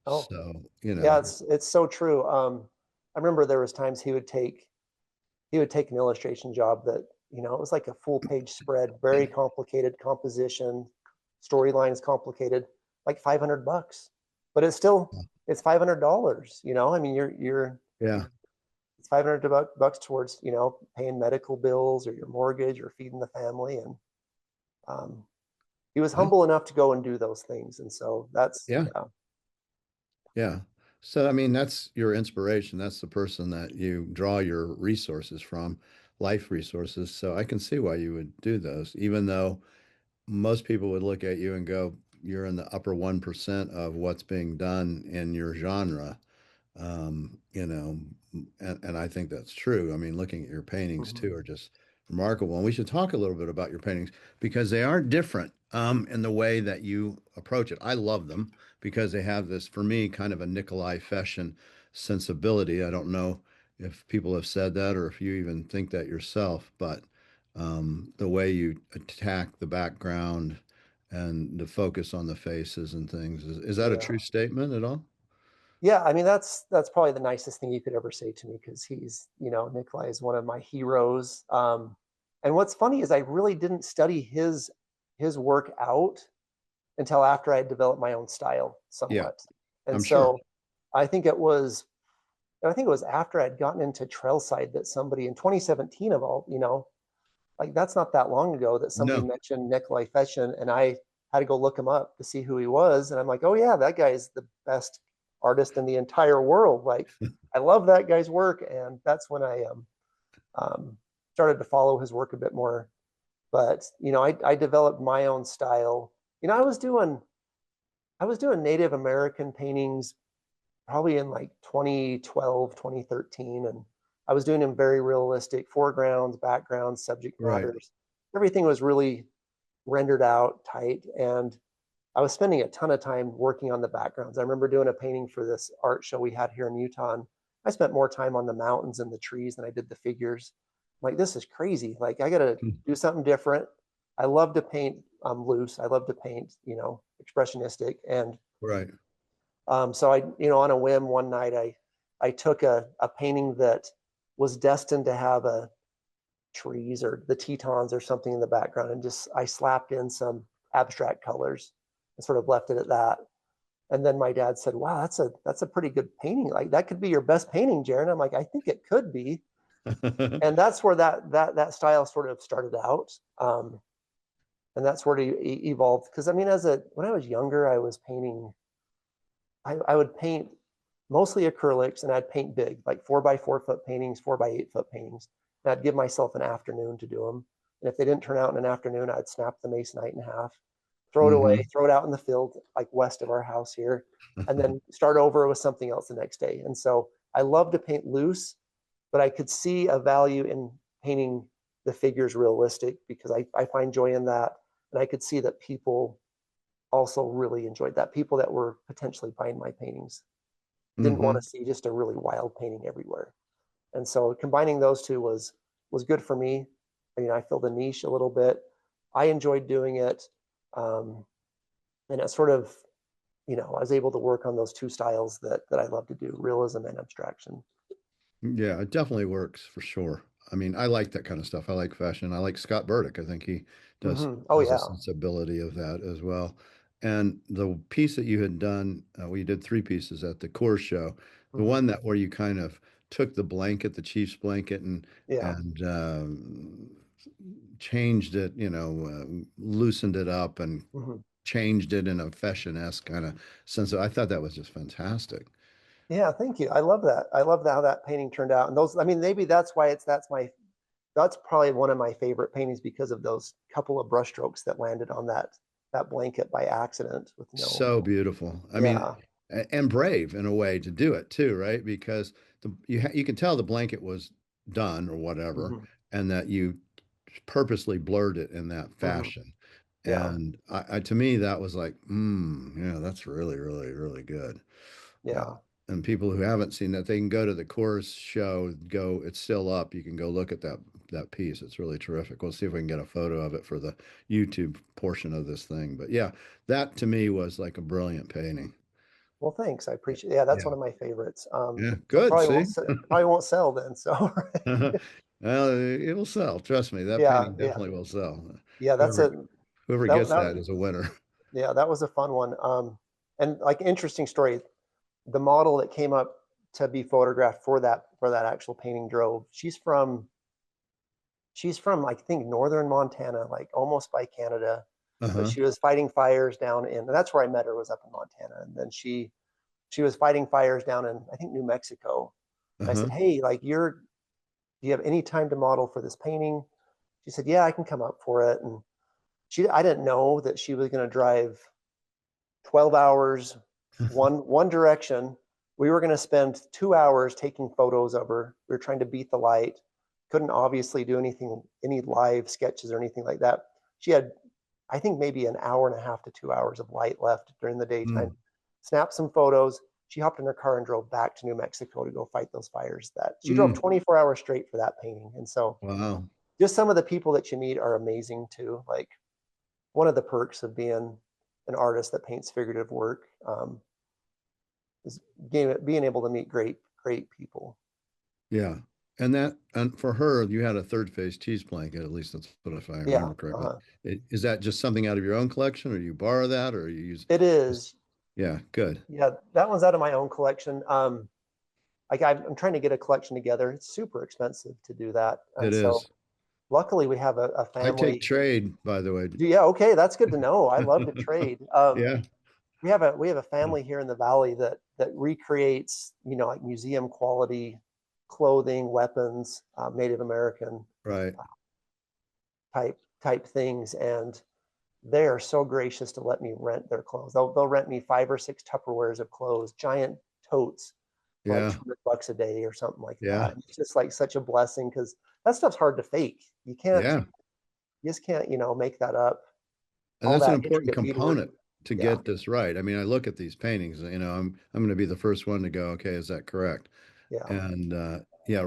Oh, So, yeah. It's so true. I remember there was times he would take an illustration job that it was like a full page spread, very complicated composition, storylines complicated, like $500, but it's $500. I mean, yeah, it's 500 bucks towards paying medical bills or your mortgage or feeding the family. And um, he was yeah, humble enough to go and do those things, and so that's yeah. yeah, Yeah. So, I mean, that's your inspiration. That's the person that you draw your resources from, life resources. So I can see why you would do those, even though most people would look at you and go, you're in the upper 1% of what's being done in your genre. And I think that's true. I mean, looking at your paintings mhm, too are just remarkable. And we should talk a little bit about your paintings because they are different in the way that you approach it. I love them because they have this, for me, kind of a Nikolai Feshin sensibility. I don't know if people have said that or if you even think that yourself, but the way you attack the background and the focus on the faces and things, is that a yeah. true statement at all? Yeah, I mean that's probably the nicest thing you could ever say to me because Nikolai is one of my heroes. And what's funny is I really didn't study his work out until after I had developed my own style Yeah, somewhat. And I'm sure. so I think it was I think it was after I'd gotten into Trailside that somebody in 2017 of all, like that's not that long ago that somebody No. mentioned Nikolai Feshin, and I had to go look him up to see who he was. And I'm like, oh yeah, that guy's the best artist in the entire world. Like, I love that guy's work. And that's when I started to follow his work a bit more. But, I developed my own style. I was doing Native American paintings probably in like 2012, 2013. And I was doing them very realistic, foregrounds, backgrounds, subject Right. matters. Everything was really rendered out tight. And I was spending a ton of time working on the backgrounds. I remember doing a painting for this art show we had here in Utah. And I spent more time on the mountains and the trees than I did the figures. I'm like, this is crazy. Like, I got to do something different. I love to paint loose. I love to paint, expressionistic. And Right. so on a whim one night, I took a painting that was destined to have a trees or the Tetons or something in the background, and just I slapped in some abstract colors and sort of left it at that. And then my dad said, "Wow, that's a pretty good painting. Like, that could be your best painting, Jared." I'm like, "I think it could be." And that's where that style sort of started out. And that's where it evolved. Because I mean, when I was younger, I was painting. I would paint mostly acrylics, and I'd paint big, like 4 by 4 foot paintings, 4 by 8 foot paintings. And I'd give myself an afternoon to do them. And if they didn't turn out in an afternoon, I'd snap the masonite in half, throw it away, Hmm. throw it out in the field, like west of our house here, and then start over with something else the next day. And so I love to paint loose, but I could see a value in painting the figures realistic because I find joy in that. And I could see that people also really enjoyed that. People that were potentially buying my paintings didn't want Hmm. to see just a really wild painting everywhere. And so combining those two was good for me. I mean, I filled a niche a little bit. I enjoyed doing it. Um, and it sort of, I was able to work on those two styles that I love to do, realism and abstraction. Yeah, it definitely works for sure. I mean, I like that kind of stuff. I like fashion. I like Scott Burdick. I think he does Oh has a yeah. sensibility of that as well. And the piece that you had done, well, you did three pieces at the core show. The Hmm. one that where you kind of took the blanket, the Chiefs blanket, and Yeah. and changed it, loosened it up and Hmm. changed it in a fashion-esque kind of sense. I thought that was just fantastic. Yeah. Thank you. I love that. I love how that painting turned out. And those, I mean, maybe that's why that's probably one of my favorite paintings because of those couple of brushstrokes that landed on that blanket by accident with no. So beautiful. I mean, Yeah. and brave in a way to do it too, right? Because you can tell the blanket was done or whatever, Hmm. and that you purposely blurred it in that Hmm. fashion. Yeah. And to me, that was like, yeah, that's really, really, really good. Uh, Yeah. and people who haven't seen that, they can go to the course show. Go, it's still up. You can go look at that piece. It's really terrific. We'll see if we can get a photo of it for the YouTube portion of this thing. But yeah, that to me was like a brilliant painting. Well, thanks. I appreciate. Yeah, that's Yeah, one of my favorites. yeah, So good. See, probably won't sell then. So well, it will sell. Trust me, that yeah, painting yeah, definitely will sell. yeah. That's Whoever a whoever that gets that that is a winner. yeah, that was a fun one. And like interesting story. The model that came up to be photographed for that actual painting drove. She's from I think northern Montana, like almost by Canada, but Uh-huh. she was fighting fires down and that's where I met her was up in Montana, and then she was fighting fires down in I think New Mexico. And I Uh-huh. said, "Hey, like do you have any time to model for this painting?" She said, "Yeah, I can come up for it." And I didn't know that she was going to drive 12 hours one direction. We were going to spend 2 hours taking photos of her. We were trying to beat the light. Couldn't obviously do any live sketches or anything like that. She had, I think, maybe an hour and a half to 2 hours of light left during the daytime. Mm. Snapped some photos. She hopped in her car and drove back to New Mexico to go fight those fires. That she drove Mm. 24 hours straight for that painting. And so Wow. just some of the people that you meet are amazing too. Like, one of the perks of being an artist that paints figurative work is being able to meet great people. Yeah. And for her, you had a third phase cheese blanket, at least that's what if I Yeah, remember correctly. Is that just something out of your own collection, or you borrow that, or you use it just, is. yeah, good. Yeah, that one's out of my own collection. Like I'm trying to get a collection together. It's super expensive to do that, It and so is. luckily we have a I take family. trade, by the way. Yeah, okay, that's good to know. I love to trade. Yeah, We have a family here in the valley that recreates, like museum quality clothing, weapons, Native American right. type things, and they are so gracious to let me rent their clothes. They'll rent me 5 or 6 Tupperwares of clothes, giant totes for like Yeah, $200 a day or something like yeah, that. And it's just like such a blessing because that stuff's hard to fake. yeah. You just can't, make that up. And All that's an that important intricate beadwork. component to Yeah, get this right. I mean, I look at these paintings, I'm going to be the first one to go, okay, is that correct? yeah. And yeah,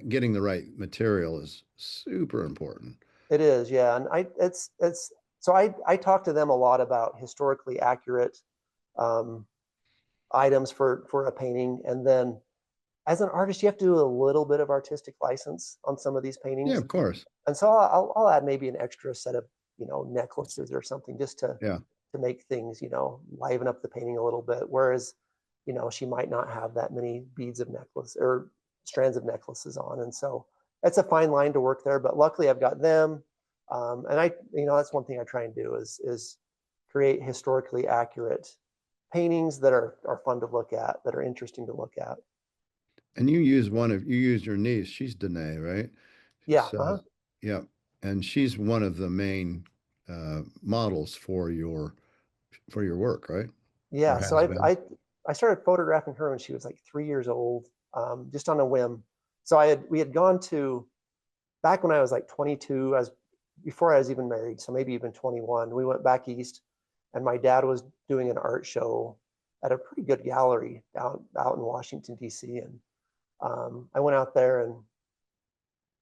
getting the right material is super important. It is, yeah. And it's so I talk to them a lot about historically accurate um, items for a painting, and then as an artist, you have to do a little bit of artistic license on some of these Yeah, paintings. of course. And so I'll add maybe an extra set of necklaces or something just Yeah. to make things liven up the painting a little bit. Whereas she might not have that many beads of necklace or strands of necklaces on, and so it's a fine line to work there. But luckily, I've got them, and that's one thing I try and do is create historically accurate paintings that are fun to look at, that are interesting to look at. And you use your niece, she's Danae, right? Yeah. So, yeah. And she's one of the main models for your work, right? Or Yeah, so has been. I started photographing her when she was like 3 years old, just on a whim. So we had gone to back when I was like 22, as before I was even married, so maybe even 21. We went back east, and my dad was doing an art show at a pretty good gallery out in Washington D.C. And I went out there and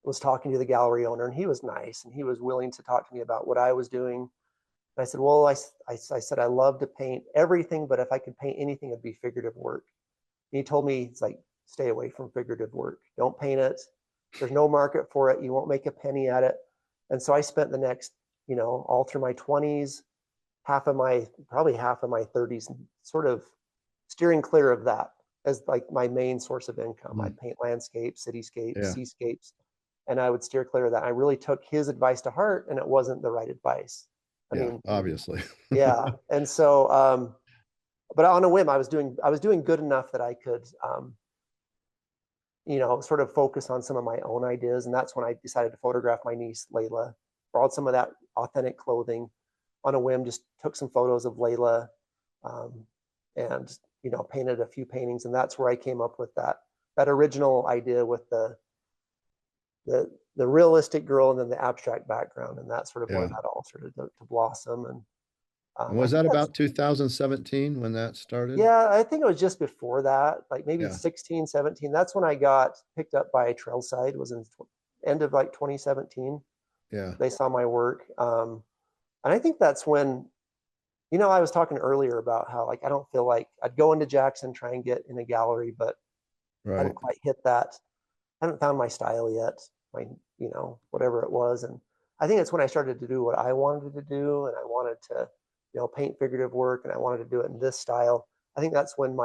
was talking to the gallery owner, and he was nice, and he was willing to talk to me about what I was doing. I said, well, I said, I love to paint everything, but if I could paint anything, it'd be figurative work. And he told me, it's like, stay away from figurative work. Don't paint it. There's no market for it. You won't make a penny at it. And so I spent the next, all through my 20s, probably half of my 30s, sort of steering clear of that as like my main source of income. Mm. I'd paint landscapes, cityscapes, Yeah. seascapes, and I would steer clear of that. I really took his advice to heart, and it wasn't the right advice. I Yeah, mean, obviously. yeah. And so, but on a whim, I was doing good enough that I could, sort of focus on some of my own ideas. And that's when I decided to photograph my niece, Layla, borrowed some of that authentic clothing on a whim, just took some photos of Layla, um, and, painted a few paintings. And that's where I came up with that original idea with the realistic girl and then the abstract background. And that's sort of where Yeah. that all started to blossom. And And I was think that that's, about 2017 when that started? yeah, I think it was just before that, like maybe Yeah. 16, 17. That's when I got picked up by Trailside, was in end of like 2017. Yeah. They saw my work. And I think that's when, I was talking earlier about how like I don't feel like I'd go into Jackson, try and get in a gallery, but I Right. hadn't quite hit that. I haven't found my style yet, my, whatever it was. And I think it's when I started to do what I wanted to do, and I wanted to, paint figurative work, and I wanted to do it in this style. I think that's when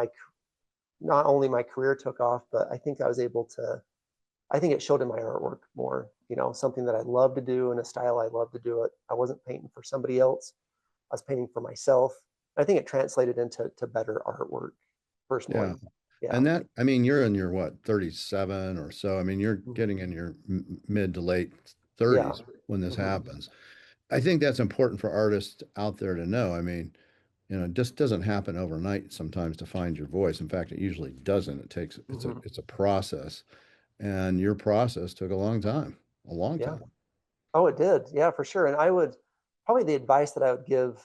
not only my career took off, but I think I think it showed in my artwork more, something that I love to do in a style I love to do it. I wasn't painting for somebody else. I was painting for myself. I think it translated into better artwork Yeah. personally. Yeah. And that, I mean, you're in your what, 37 or so. I mean, you're Mhm. getting in your mid to late Yeah. 30s when this Hmm. happens. I think that's important for artists out there to know. I mean, it just doesn't happen overnight sometimes to find your voice. In fact, it usually doesn't. Hmm. It's a process. And your process took a long Yeah. time. Oh, it did. Yeah, for sure. And I would probably the advice that I would give,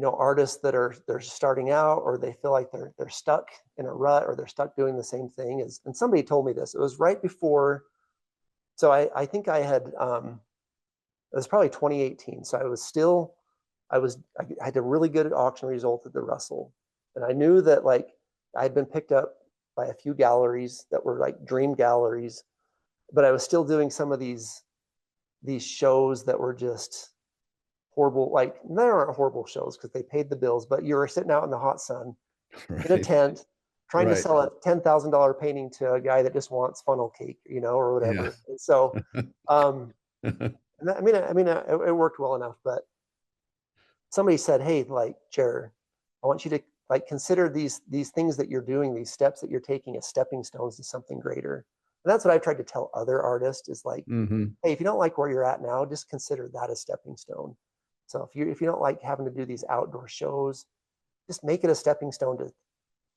artists that they're starting out, or they feel like they're stuck in a rut, or they're stuck doing the same thing is, and somebody told me this. It was right before. So I think I had it was probably 2018. So I had a really good auction result at the Russell. And I knew that like I had been picked up by a few galleries that were like dream galleries, but I was still doing some of these shows that were just horrible. Like they aren't horrible shows because they paid the bills, but you were sitting out in the hot sun in a Right. tent trying to Right. sell a $10,000 painting to a guy that just wants funnel cake, or Yeah. whatever. And so, um, And that, it worked well enough, but somebody said, "Hey, like, Jer, I want you to like consider these things that you're doing, these steps that you're taking as stepping stones to something greater." And that's what I've tried to tell other artists is like, Hmm. hey, if you don't like where you're at now, just consider that a stepping stone. So if you don't like having to do these outdoor shows, just make it a stepping stone to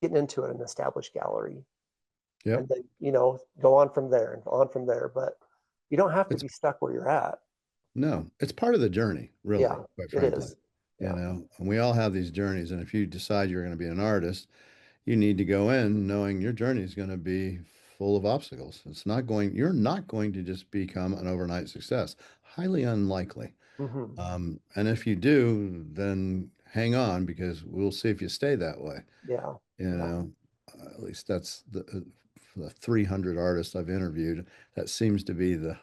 getting into an established gallery, Yep. and then go on from there and on from there. But you don't have to It's be stuck where you're at. no, it's part of the journey, really, Yeah, quite it frankly. is. Yeah. And we all have these journeys. And if you decide you're going to be an artist, you need to go in knowing your journey is going to be full of obstacles. You're not going to just become an overnight success. Highly unlikely. Hmm. And if you do, then hang on because we'll see if you stay that way. Yeah. You Yeah. know, at least that's the 300 artists I've interviewed. That seems to be the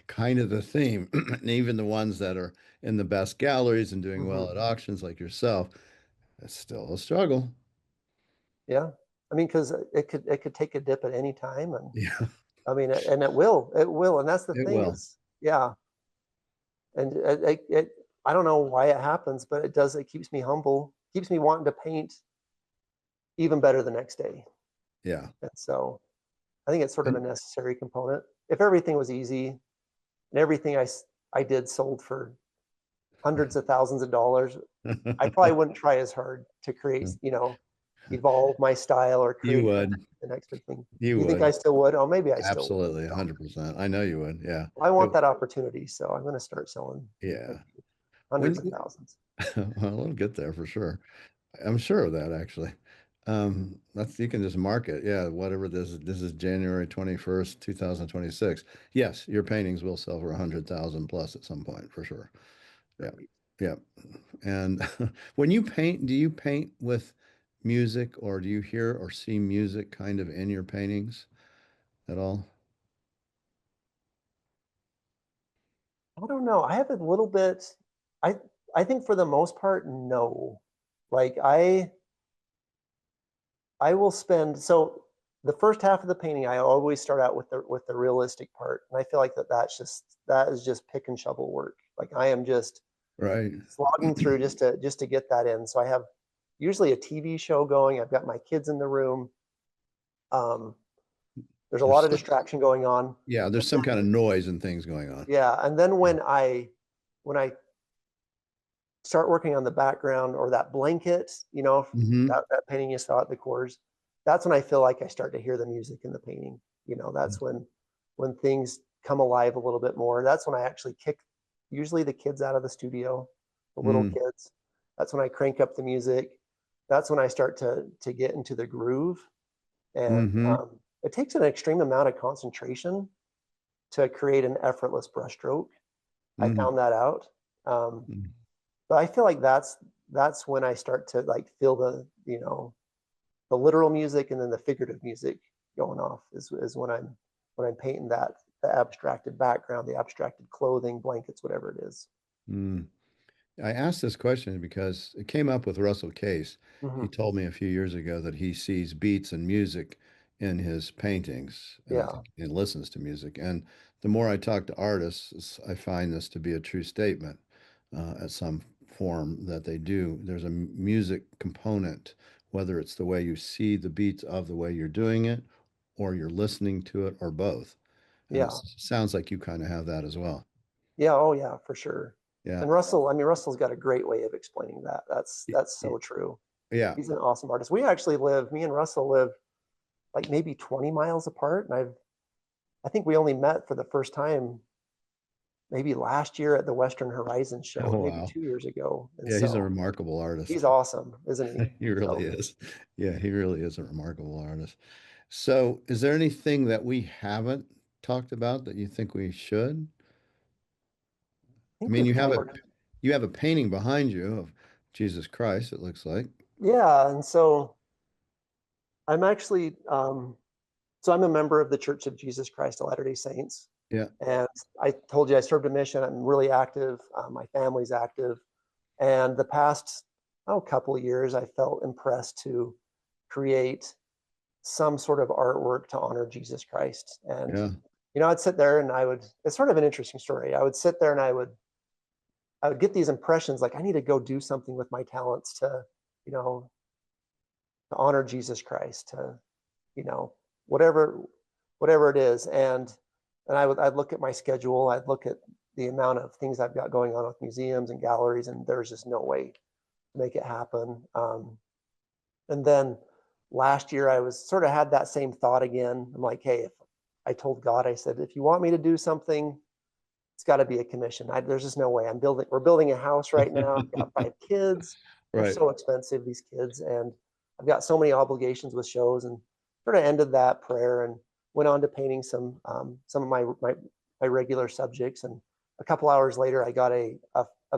kind of the theme. And even the ones that are in the best galleries and doing well Hmm. at auctions like yourself, it's still a struggle. Yeah. I mean, because it could take a dip at any time, and Yeah, I mean, and it will, and that's the it thing will. is, yeah, and I don't know why it happens, but it does. It keeps me humble, keeps me wanting to paint even better the next day, Yeah. and so I think it's sort of a And necessary component. If everything was easy and everything I did sold for hundreds of thousands of dollars, I probably wouldn't try as hard to create, evolve my style or you create would. the next big thing. You You think I would. still would? Oh, maybe I still would. Absolutely, 100%. I know you would. Yeah. I It, want that opportunity, so I'm going to start selling yeah. hundreds of When thousands. well, it'll get there for sure. I'm sure of that actually. That's you can just mark it. Yeah, whatever this is January 21st, 2026. Yes, your paintings will sell for 100,000 plus at some point for sure. Yeah. Right. Yeah. And when you paint, do you paint with music or do you hear or see music kind of in your paintings at all? I don't know. I have a little bit. I I think for the most part, no. Like I will spend so the first half of the painting, I always start out with the realistic part, and I feel like that is just pick and shovel work. Like I am just Right. slogging through just to get that in. So I have usually a TV show going. I've got my kids in the room. Um, there's a lot There's of some, distraction going on. yeah, there's some kind of noise and things going on. Yeah, and then Yeah. when I start working on the background or that blanket, Hmm. that painting you saw at the cores, that's when I feel like I start to hear the music in the painting. That's when things come alive a little bit more. That's when I actually kick usually the kids out of the studio, the little Mm. kids. That's when I crank up the music. That's when I start to get into the groove. And Hmm. it takes an extreme amount of concentration to create an effortless brushstroke. I Hmm. found that out. Um, but I feel like that's when I start to like feel the literal music and then the figurative music going off is when I'm painting that the abstracted background, the abstracted clothing, blankets, whatever it is. Mm. I asked this question because it came up with Russell Case. He Mm-hmm. told me a few years ago that he sees beats and music in his paintings, and I Yeah, think he listens to music. And the more I talk to artists, I find this to be a true statement at some form that they do. There's a music component, whether it's the way you see the beats of the way you're doing it, or you're listening to it, or both. And it yeah, sounds like you kind of have that as well. yeah. Oh yeah, for sure. Yeah. And Russell's got a great way of explaining that. That's Y- so true. Yeah. He's an awesome artist. Me and Russell live like maybe 20 miles apart, and I think we only met for the first time maybe last year at the Western Horizon show, Oh, or maybe wow. 2 years ago. And Yeah, he's a so remarkable he's artist. awesome, isn't he? He really So is. Yeah, he really is a remarkable artist. So, is there anything that we haven't talked about that you think we should? I I think mean, we've covered. you have a painting behind you of Jesus Christ, it looks like. Yeah, and so I'm actually so I'm a member of the Church of Jesus Christ of Latter-day Saints, Yeah. and I told you I served a mission. I'm really active. My family's active, and the past couple of years, I felt impressed to create some sort of artwork to honor Jesus Christ. And Yeah. I'd sit there and it's sort of an interesting story. I would sit there and I would get these impressions like I need to go do something with my talents to, you know, to honor Jesus Christ, to, you know, whatever, whatever it is. And I'd look at my schedule. I'd look at the amount of things I've got going on with museums and galleries, and there's just no way to make it happen. And then last year I was sort of had that same thought again. I'm like, hey, if I told God, I said, if you want me to do something, it's got to be a commission. There's just no way. We're building a house right now. I've got 5 kids. They're Right. so expensive, these kids. And I've got so many obligations with shows, and sort of ended that prayer and went on to painting some of my regular subjects. And a couple hours later, I got a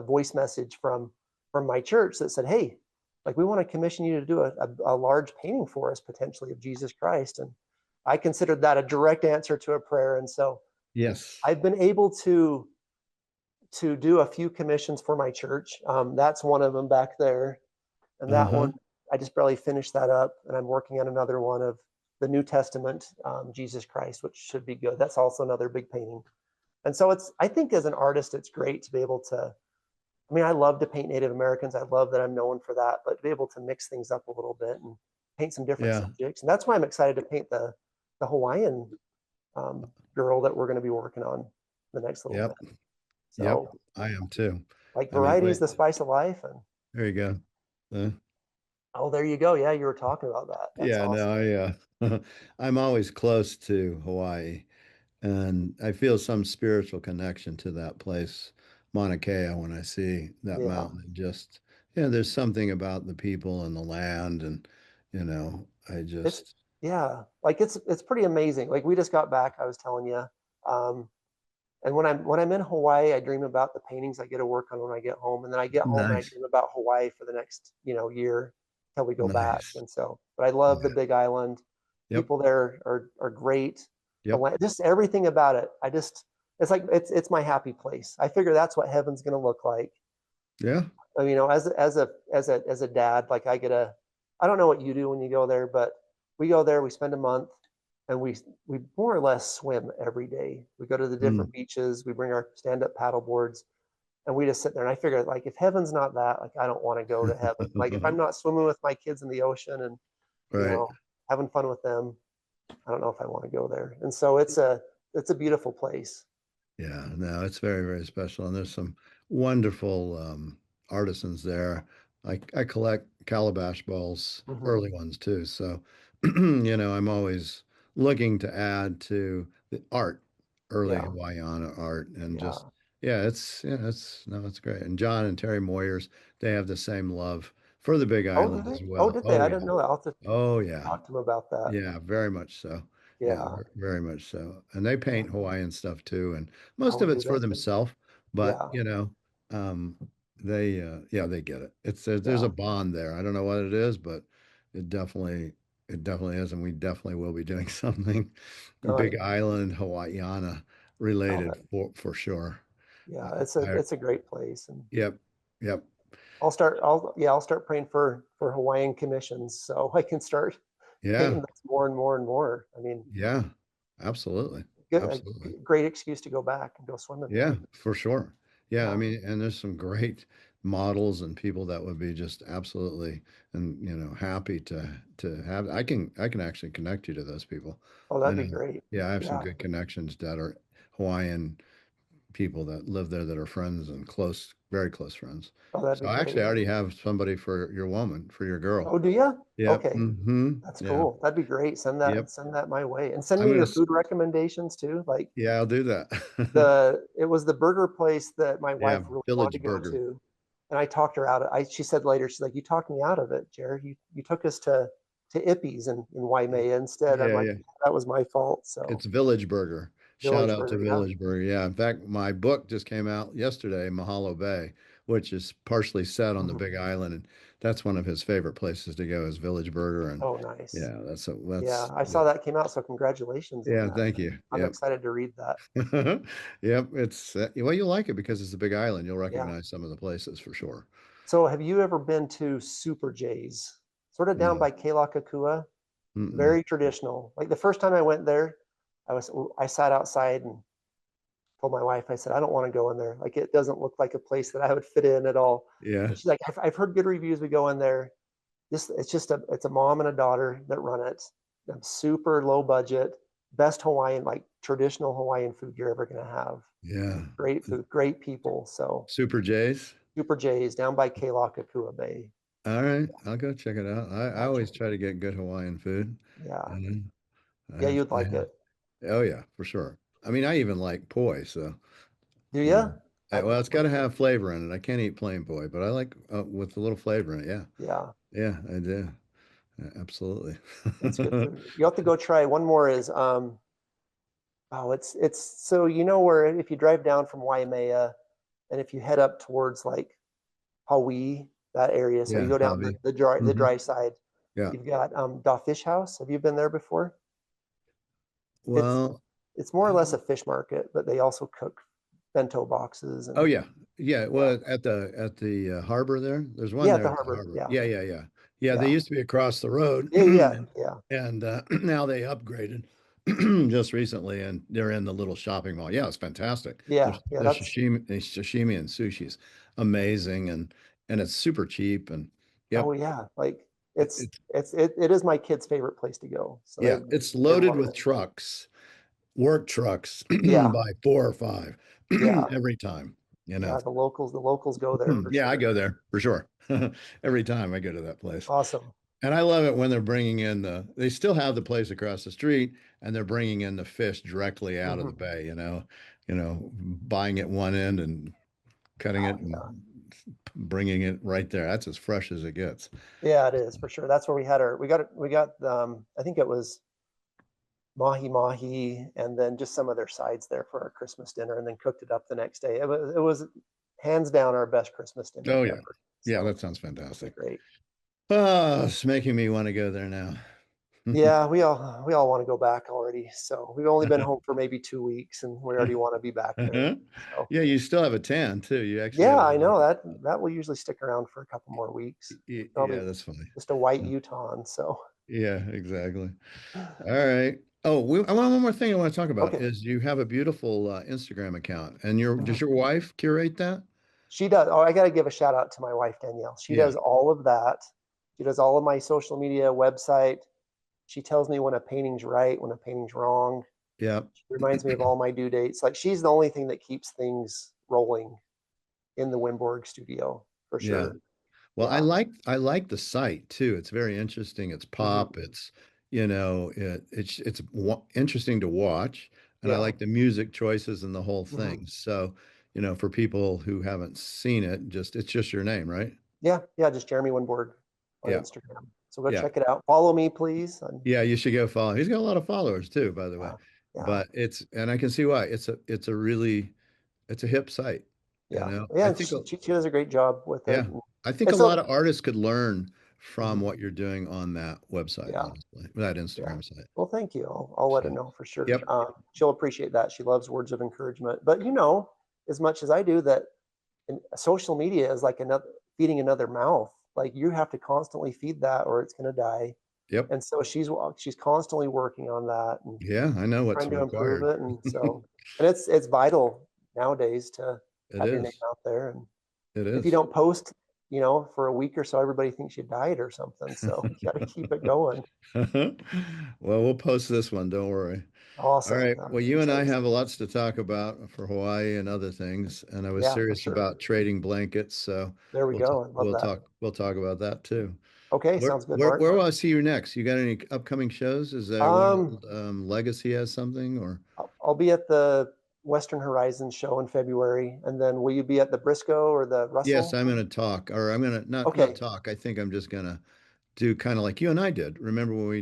voice message from my church that said, hey, like we want to commission you to do a large painting for us potentially of Jesus Christ. And I considered that a direct answer to a prayer. And so Yes. I've been able to do a few commissions for my church. That's one of them back there, and that Uh-huh. one I just barely finished that up, and I'm working on another one of the New Testament, Jesus Christ, which should be good. That's also another big painting. And so I think as an artist, it's great to be able to. I mean, I love to paint Native Americans. I love that I'm known for that, but to be able to mix things up a little bit and paint some different Yeah. subjects, and that's why I'm excited to paint the Hawaiian girl that we're going to be working on the next little Yep. bit. Yep. So, I am too. like, I mean, variety is wait, the spice of life. And there you go. Uh, oh, there you go. Yeah, you were talking about that. That's yeah, awesome. no, I'm always close to Hawaii, and I feel some spiritual connection to that place, Mauna Kea, when I see that Yeah, mountain. It just, yeah, there's something about the people and the land, and I it's just yeah, like it's pretty amazing. Like we just got back. I was telling you, um, and when I'm in Hawaii, I dream about the paintings I get to work on when I get home, and then I get home and I nice, dream about Hawaii for the next year till we go back. nice. And so, but I love the Yeah. Big Island. Yep. People there are great. The Yep. land, just everything about it. It's like it's my happy place. I figure that's what heaven's going to look like. Yeah. As a dad, like I don't know what you do when you go there, but we go there, we spend a month, and we more or less swim every day. We go to the Mm. different beaches, we bring our stand-up paddle boards, and we just sit there. And I figure, like, if heaven's not that, like, I don't want to go to heaven. Like, if I'm not swimming with my kids in the ocean and you Right. know having fun with them, I don't know if I want to go there. And so it's a beautiful place. Yeah, no, it's very, very special. And there's some wonderful artisans there. I collect calabash bowls, Hmm. early ones too. So, I'm always looking to add to the art, early Yeah, Hawaiiana art, and just, yeah. no, it's great. And John and Terry Moyers, they have the same love for the Big Oh, did Island as they? Oh, well. did they? Oh I yeah. didn't know that. I'll have to Oh yeah. talk to them about that. Yeah, very much so. Yeah, Yeah. very much so. And they Yeah. paint Hawaiian stuff too, and most Oh, of do it's for they? themselves, but Yeah. um, they get it. There's Yeah. a bond there. I don't know what it is, but it definitely it definitely is, and we definitely will be doing something Uh, Big Island Hawaiiana oh, related for sure. yeah. Uh, It's a I it's a great place, and Yep, yep, I'll start praying for Hawaiian commissions so I can start yeah, painting this more and more and more. I mean, yeah, absolutely, good, absolutely. great excuse to go back and go swimming Yeah, more. for sure. Yeah, I Yeah. mean, and there's some great models and people that would be just absolutely and happy to have. I can actually connect you to those people. Oh, I that'd be know. great. Yeah, I have some Yeah. good connections that are Hawaiian people that live there that are friends and close, very close friends. Oh, that'd So be I actually great. already have somebody for your woman, for your girl. Oh, do you? Yep. Okay. Mm-hmm. That's Yeah. cool. That'd be great. Yep. Send that my way, and send I'm me gonna your food recommendations too. Like yeah, I'll do that. it was the burger place that my Yeah, wife really wanted to Village go Burger. to, and I talked her out of. She said later, she's like, "You talked me out of it, Jared. You took us to Ippy's in Waimea instead." I'm Yeah, like, yeah. that was my fault. So It's Village Burger. Shout Village out to Burger, yeah. Village Burger. Yeah. In fact, my book just came out yesterday, Mahalo Bay, which is partially set on the Mhm. Big Island, and that's one of his favorite places to go is Village Burger. And Oh, nice. yeah, Yeah, that's I saw that came out, so congratulations on yeah. that. Thank you. I'm Yep. excited to read that. Yep. It's well, you'll like it because it's a Big Island. You'll Yeah. recognize some of the places for sure. So, have you ever been to Super J's? Sort of down No. by Kealakekua? Mm-mm. Very traditional. Like the first time I went there, I sat outside and told my wife, I said, I don't want to go in there. Like, it doesn't look like a place that I would fit in at all. Yeah. And she's like, I've heard good reviews. We go in there. It's a mom and a daughter that run it. Super low budget, best Hawaiian, like traditional Hawaiian food you're ever going to have. Yeah. Great food, great people. So Super J's. Super J's down by Keilakekua Bay. All right. I'll go check it out. I Yeah, always try to get good Hawaiian food. yeah, And I yeah. have, You'd like it. oh yeah, for sure. I mean, I even like poi, so Do you know. you? I Well, it's got to like it. have flavor in it. I can't eat plain poi, but I like with a little flavor in it. Yeah. Yeah, Yeah, I do. Yeah, absolutely. it's good food. You have to go try. One more is oh, it's so you know where if you drive down from Waimea and if you head up towards like Hawaii, that area, so you Yeah, go down hobby. the Hmm. dry side, Yeah. you've got Da Fish House. Have you been there before? It's Well, it's more or less a fish market, but they also cook bento boxes oh and yeah, yeah. yeah, Well, at the harbor there, there's one yeah, at there the at the harbor, harbor. yeah, Yeah, yeah, yeah, yeah. They yeah, used to be across the road, yeah, yeah, yeah, and now they upgraded just recently, and they're in the little shopping mall. Yeah, it's fantastic. yeah, There's yeah. the That's sashimi and sushi's amazing, and it's super cheap. And oh yep, yeah, like it, it's it is my kid's favorite place to go. So yeah, it's they loaded love with it. trucks, work trucks Yeah, by four or five yeah, every time. You know, yeah. The locals go there for Yeah, I sure. go there for sure. Every time I go to that place. Awesome. And I love it when they're bringing in they still have the place across the street and they're bringing in the fish directly out of the Hmm. bay, buying it one end and cutting it and Yeah, bringing it right there. That's as fresh as it gets. yeah, it is for sure. That's where we got I think it was mahi mahi and then just some of their sides there for our Christmas dinner and then cooked it up the next day. It was hands down our best Christmas dinner Oh yeah. ever. Yeah, So that sounds it was fantastic. great. Oh, it's making me want to go there now. Yeah, we all want to go back already. So we've only been home for maybe 2 weeks and we already want to be back there. So Yeah, you still have a tan too. You actually yeah, have a I know that will usually stick around for a couple more weeks. yeah, Probably that's funny. just a white Utah. So Yeah, exactly. All right. Oh, I want one more thing I want to talk about okay. is you have a beautiful Instagram account, and does Mhm. your wife curate that? She does. Oh, I got to give a shout out to my wife, Danielle. She Yeah. does all of that. She does all of my social media, website. She tells me when a painting's right, when a painting's wrong. Yeah. She reminds me of all my due dates. Like she's the only thing that keeps things rolling in the Winborg studio for Yeah. sure. Well, Yeah. I like the site too. It's very interesting. It's Hmm. pop. It's interesting to watch, and I Yeah. like the music choices and the whole Hmm. thing. So, for people who haven't seen it, it's just your name, right? Yeah. Yeah. Just Jeremy Winborg on Yeah. Instagram. So go Yeah. check it out. Follow me, please. And Yeah, you should go follow. He's got a lot of followers too, by the way. yeah. Yeah. But and I can see why. It's a hip site, Yeah. I Yeah. think She does a great job with it. yeah. I think a And lot so, of artists could learn from mhm, what you're doing on that website, yeah. honestly, that Yeah. Instagram site. Well, thank you. I'll let her So, know for sure. yep. She'll appreciate that. She loves words of encouragement. But as much as I do, that social media is like another feeding another mouth. Like you have to constantly feed that, or it's going to die. Yep. And so she's constantly working on that and Yeah, I know what's trying to improve required. it. And so, and it's vital nowadays to It have your name is. out there. And It if you is. don't post, for a week or so, everybody thinks you died or something. So you got to keep it going. Well, we'll post this one, don't worry. All Awesome. right. Well, I'm you and I excited to have see it. lots to talk about for Hawaii and other things, and I was Yeah, for serious sure. about trading blankets, so There we go. I love that. we'll talk about that too. Okay, Where sounds good, Mark. where will I see you next? You got any upcoming shows? Is there one Um, Legacy has something or? I'll be at the Western Horizon show in February, and then will you be at the Briscoe or the Yes, Russell? I'm going to talk, or I'm going to not Okay. talk. I think I'm just going to do kind of like you and I did. Remember when we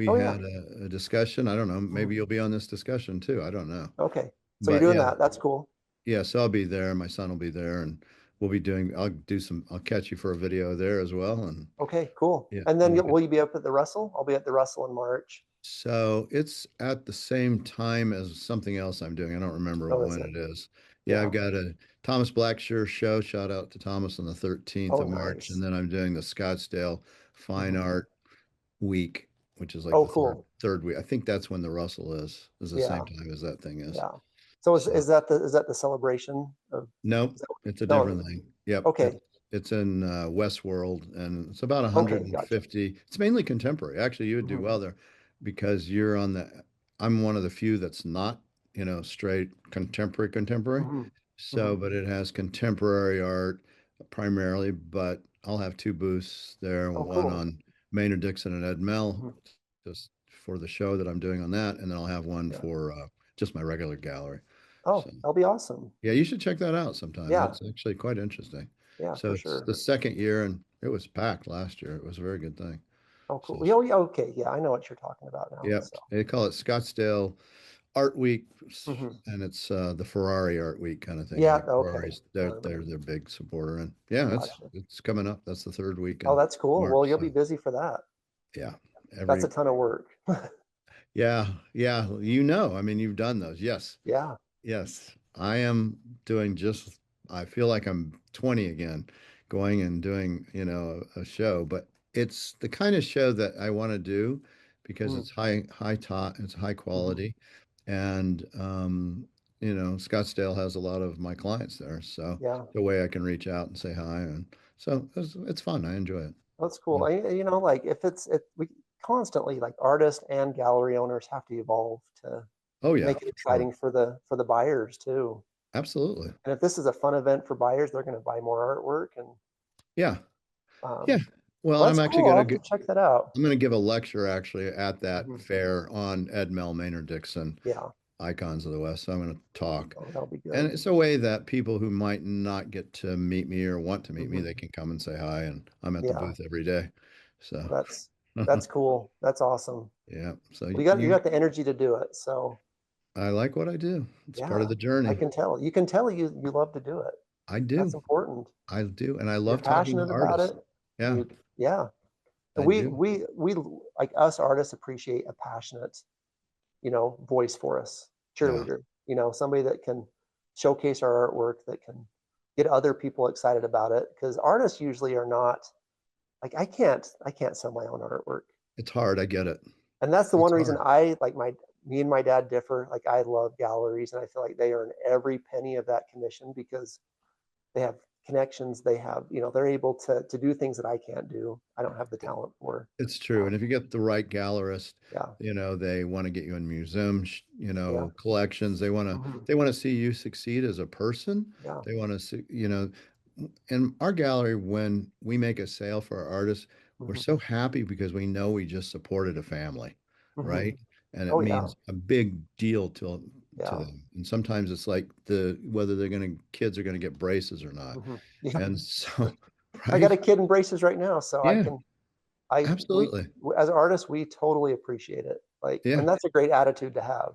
Oh had yeah. a discussion? I don't know. Mhm. Maybe you'll be on this discussion too. I don't know. Okay. So you're But doing yeah, that. That's cool. yeah. So I'll be there. My son will be there, and I'll catch you for a video there as well. And Okay, cool. yeah, And and then we could. will you be up at the Russell? I'll be at the Russell in March. So it's at the same time as something else I'm doing. I don't remember Oh, is when it? it is. Yeah, I've Yeah. got a Thomas Blackshear show. Shout out to Thomas on the 13th Oh, of March. And nice. then I'm doing the Scottsdale Fine Hmm. Art Week which is like Oh, the cool. third week. I think that's when the Russell is the Yeah, same time as that thing is. yeah. So So is that the celebration of? nope, Is that, it's a no. different thing. Yep, Okay. it's in Westworld, and it's about Okay. Gotcha. 150. It's mainly contemporary. Actually, you would do Hmm. well there because you're on the. I'm one of the few that's not, straight contemporary. Hmm. So, Hmm. but it has contemporary art primarily, but I'll have two booths there, Oh, one cool. on Maynard Dixon and Ed Mell, Hmm. just for the show that I'm doing on that, and then I'll have one Yeah. for just my regular gallery. So. Oh, that'll be awesome. Yeah, you should check that out sometime. Yeah. It's actually quite interesting. Yeah, So for it's sure. the second year, and it was packed last year. It was a very good thing. Oh, So, cool. Yeah, yeah, okay. Yeah, I know what you're talking about now. yep, So. they call it Scottsdale Art Week, Hmm. and it's the Ferrari Art Week kind of thing. Yeah. Like Okay. Ferraris, I they're remember. their big supporter, and yeah, Gotcha. it's coming up. That's the third week Oh, in that's cool. Well, March. you'll So be busy for that. yeah, That's a every ton of work. yeah, I mean, you've done those. Yes, Yeah. yes, I am doing just, I feel like I'm 20 again, going and doing, a show, but it's the kind of show that I want to do because Mm-hmm. it's it's high Mm-hmm. quality. And, Scottsdale has a lot of my clients there. So Yeah. the way I can reach out and say hi. And so it's fun. I enjoy it. That's cool. Yeah. Like if we constantly like artists and gallery owners have to evolve Oh to yeah, make it for sure. exciting for the buyers too. Absolutely. And if this is a fun event for buyers, they're going to buy more artwork. And Yeah. Yeah. um, Well, well, and that's cool. I'll have to check that out. I'm going to give a lecture actually at that Hmm. fair on Ed Mel Maynard Dixon, Yeah, Icons of the West. So I'm going to talk. oh, that'll be And good. it's a way that people who might not get to meet me or want to meet me, Hmm. they can come and say hi. And I'm at the Yeah, booth every day. So that's cool. That's awesome. yeah. So Well, you got the energy to do it. So I like what I do. It's part of yeah, the I journey. can tell. You can tell you love to do it. I That's do. important. I do. And I You're love talking to passionate about it, artists. and Yeah, yeah. And I do. we like us artists appreciate a passionate, voice for us, Yeah. cheerleader. Somebody that can showcase our artwork, that can get other people excited about it. Because artists usually are not like I can't sell my own artwork, It's hard. I get it. and that's the one It's reason hard. I like my me and my dad differ. Like I love galleries, and I feel like they earn every penny of that commission because they have connections. They have, they're able to do things that I can't do. I don't have the talent for. It's true. And if you get the right gallerist, Yeah, they want to get you in museums, yeah, collections. hmm, They want to see you succeed as a person. yeah, They want to see, in our gallery, when we make a sale for our artists, we're hmm, so happy because we know we just supported a family, hmm. right? And it Oh yeah, means a big deal to yeah, them. And sometimes it's like whether kids are going to get braces or not. hmm, yeah. And so, I got right? a kid in braces right now, so I Yeah, can. I we absolutely. as artists, we totally appreciate it. Like, Yeah. and that's a great attitude to have.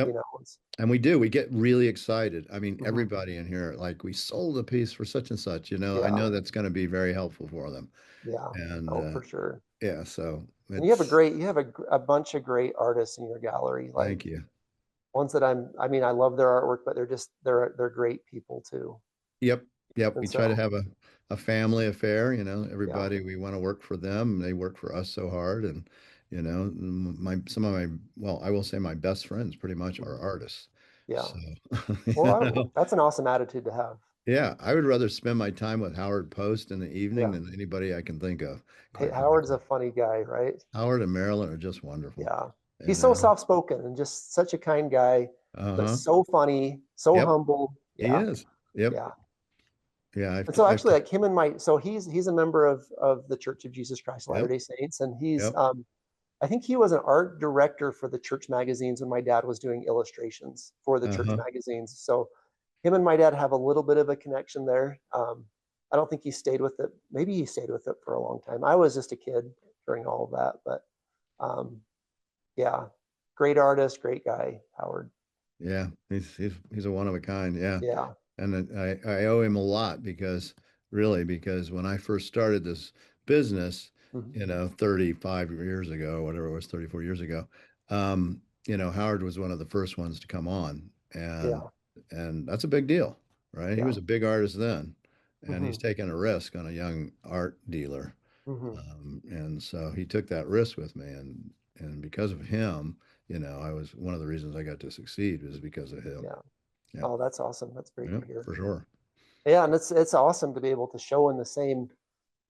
You Yep. know, it's, And we do. We get really excited. I mean, mhm, everybody in here, like, we sold a piece for such and such, I yeah, know that's going to be very helpful for them. yeah. And Oh, for sure. yeah, so And you have a bunch of great artists in your gallery. Like thank you. ones that I mean, I love their artwork, but they're great people too. Yep. Yep. And We try to so, have a family affair, yeah, everybody, we want to work for them. They work for us so hard. And, some of well, I will say my best friends pretty much are mhm, artists. yeah. So, Well, that's an awesome attitude to have. yeah, I would rather spend my time with Howard Post in the evening Yeah. than anybody I can think of, Hey, quite Howard's a frankly. funny guy, right? Howard and Marilyn are just wonderful. Yeah. He's You so know? soft spoken and just such a kind guy, but Uh-huh. so funny, so Yep, humble. he Yeah. is. Yep. Yeah. Yeah, And so actually like him and my so he's a member of the Church of Jesus Christ of yep, Latter-day Saints, and he's yep. I think he was an art director for the church magazines when my dad was doing illustrations for the church Uh-huh. magazines. So him and my dad have a little bit of a connection there. I don't think he stayed with it. Maybe he stayed with it for a long time. I was just a kid during all of that, but um, yeah, great artist, great guy, Howard. Yeah, he's a one of a kind. Yeah. Yeah. And I owe him a lot because when I first started this business, Mhm. 35 years ago, whatever it was, 34 years ago, Howard was one of the first ones to come on, Yeah. and that's a big deal, right? He Yeah. was a big artist then, and he's Hmm. taking a risk on a young art dealer. Hmm. And so he took that risk with me, and And because of him, I was one of the reasons I got to succeed was because of him. Yeah. Yeah. Oh, that's awesome. That's great Yeah, to hear. for sure. Yeah, and it's awesome to be able to show in the same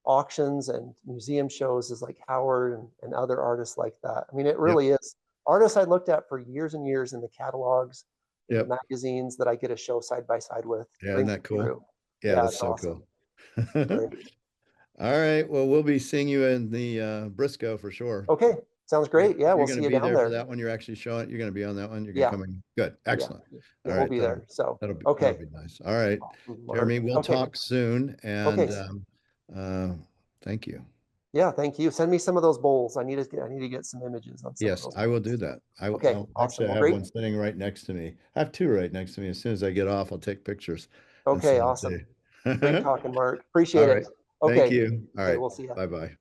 auctions and museum shows as like Howard and other artists like that. I mean, it Yep. really is artists I looked at for years and years in the catalogs, in the Yep. magazines that I get a show side by side with. Yeah, isn't Brings me that cool? through. Yeah, Yeah, that's it's so awesome. cool. It's great. All right. Well, we'll be seeing you in the Briscoe for sure. Okay, sounds great. Yeah, You're we'll going see to you be down there for there. that one. You're actually showing. You're going to be on that one. You're going to Yeah, come in. Good. yeah, Excellent. yeah, All we'll right. be there. So That'll okay, be nice. All right, Mark. Jeremy. We'll Okay, talk soon. okay. And uh, thank you. Yeah, thank you. Send me some of those bowls. I need to get some images on some of Yes, those I will bowls. do that. Okay, awesome. Actually, I Well, have great. one sitting right next to me. I have two right next to me. As soon as I get off, I'll take pictures and Okay, send them to awesome. Great you. talking, Mark. All Appreciate it. right. Thank Okay. you. All Okay, right. we'll see you. Bye bye.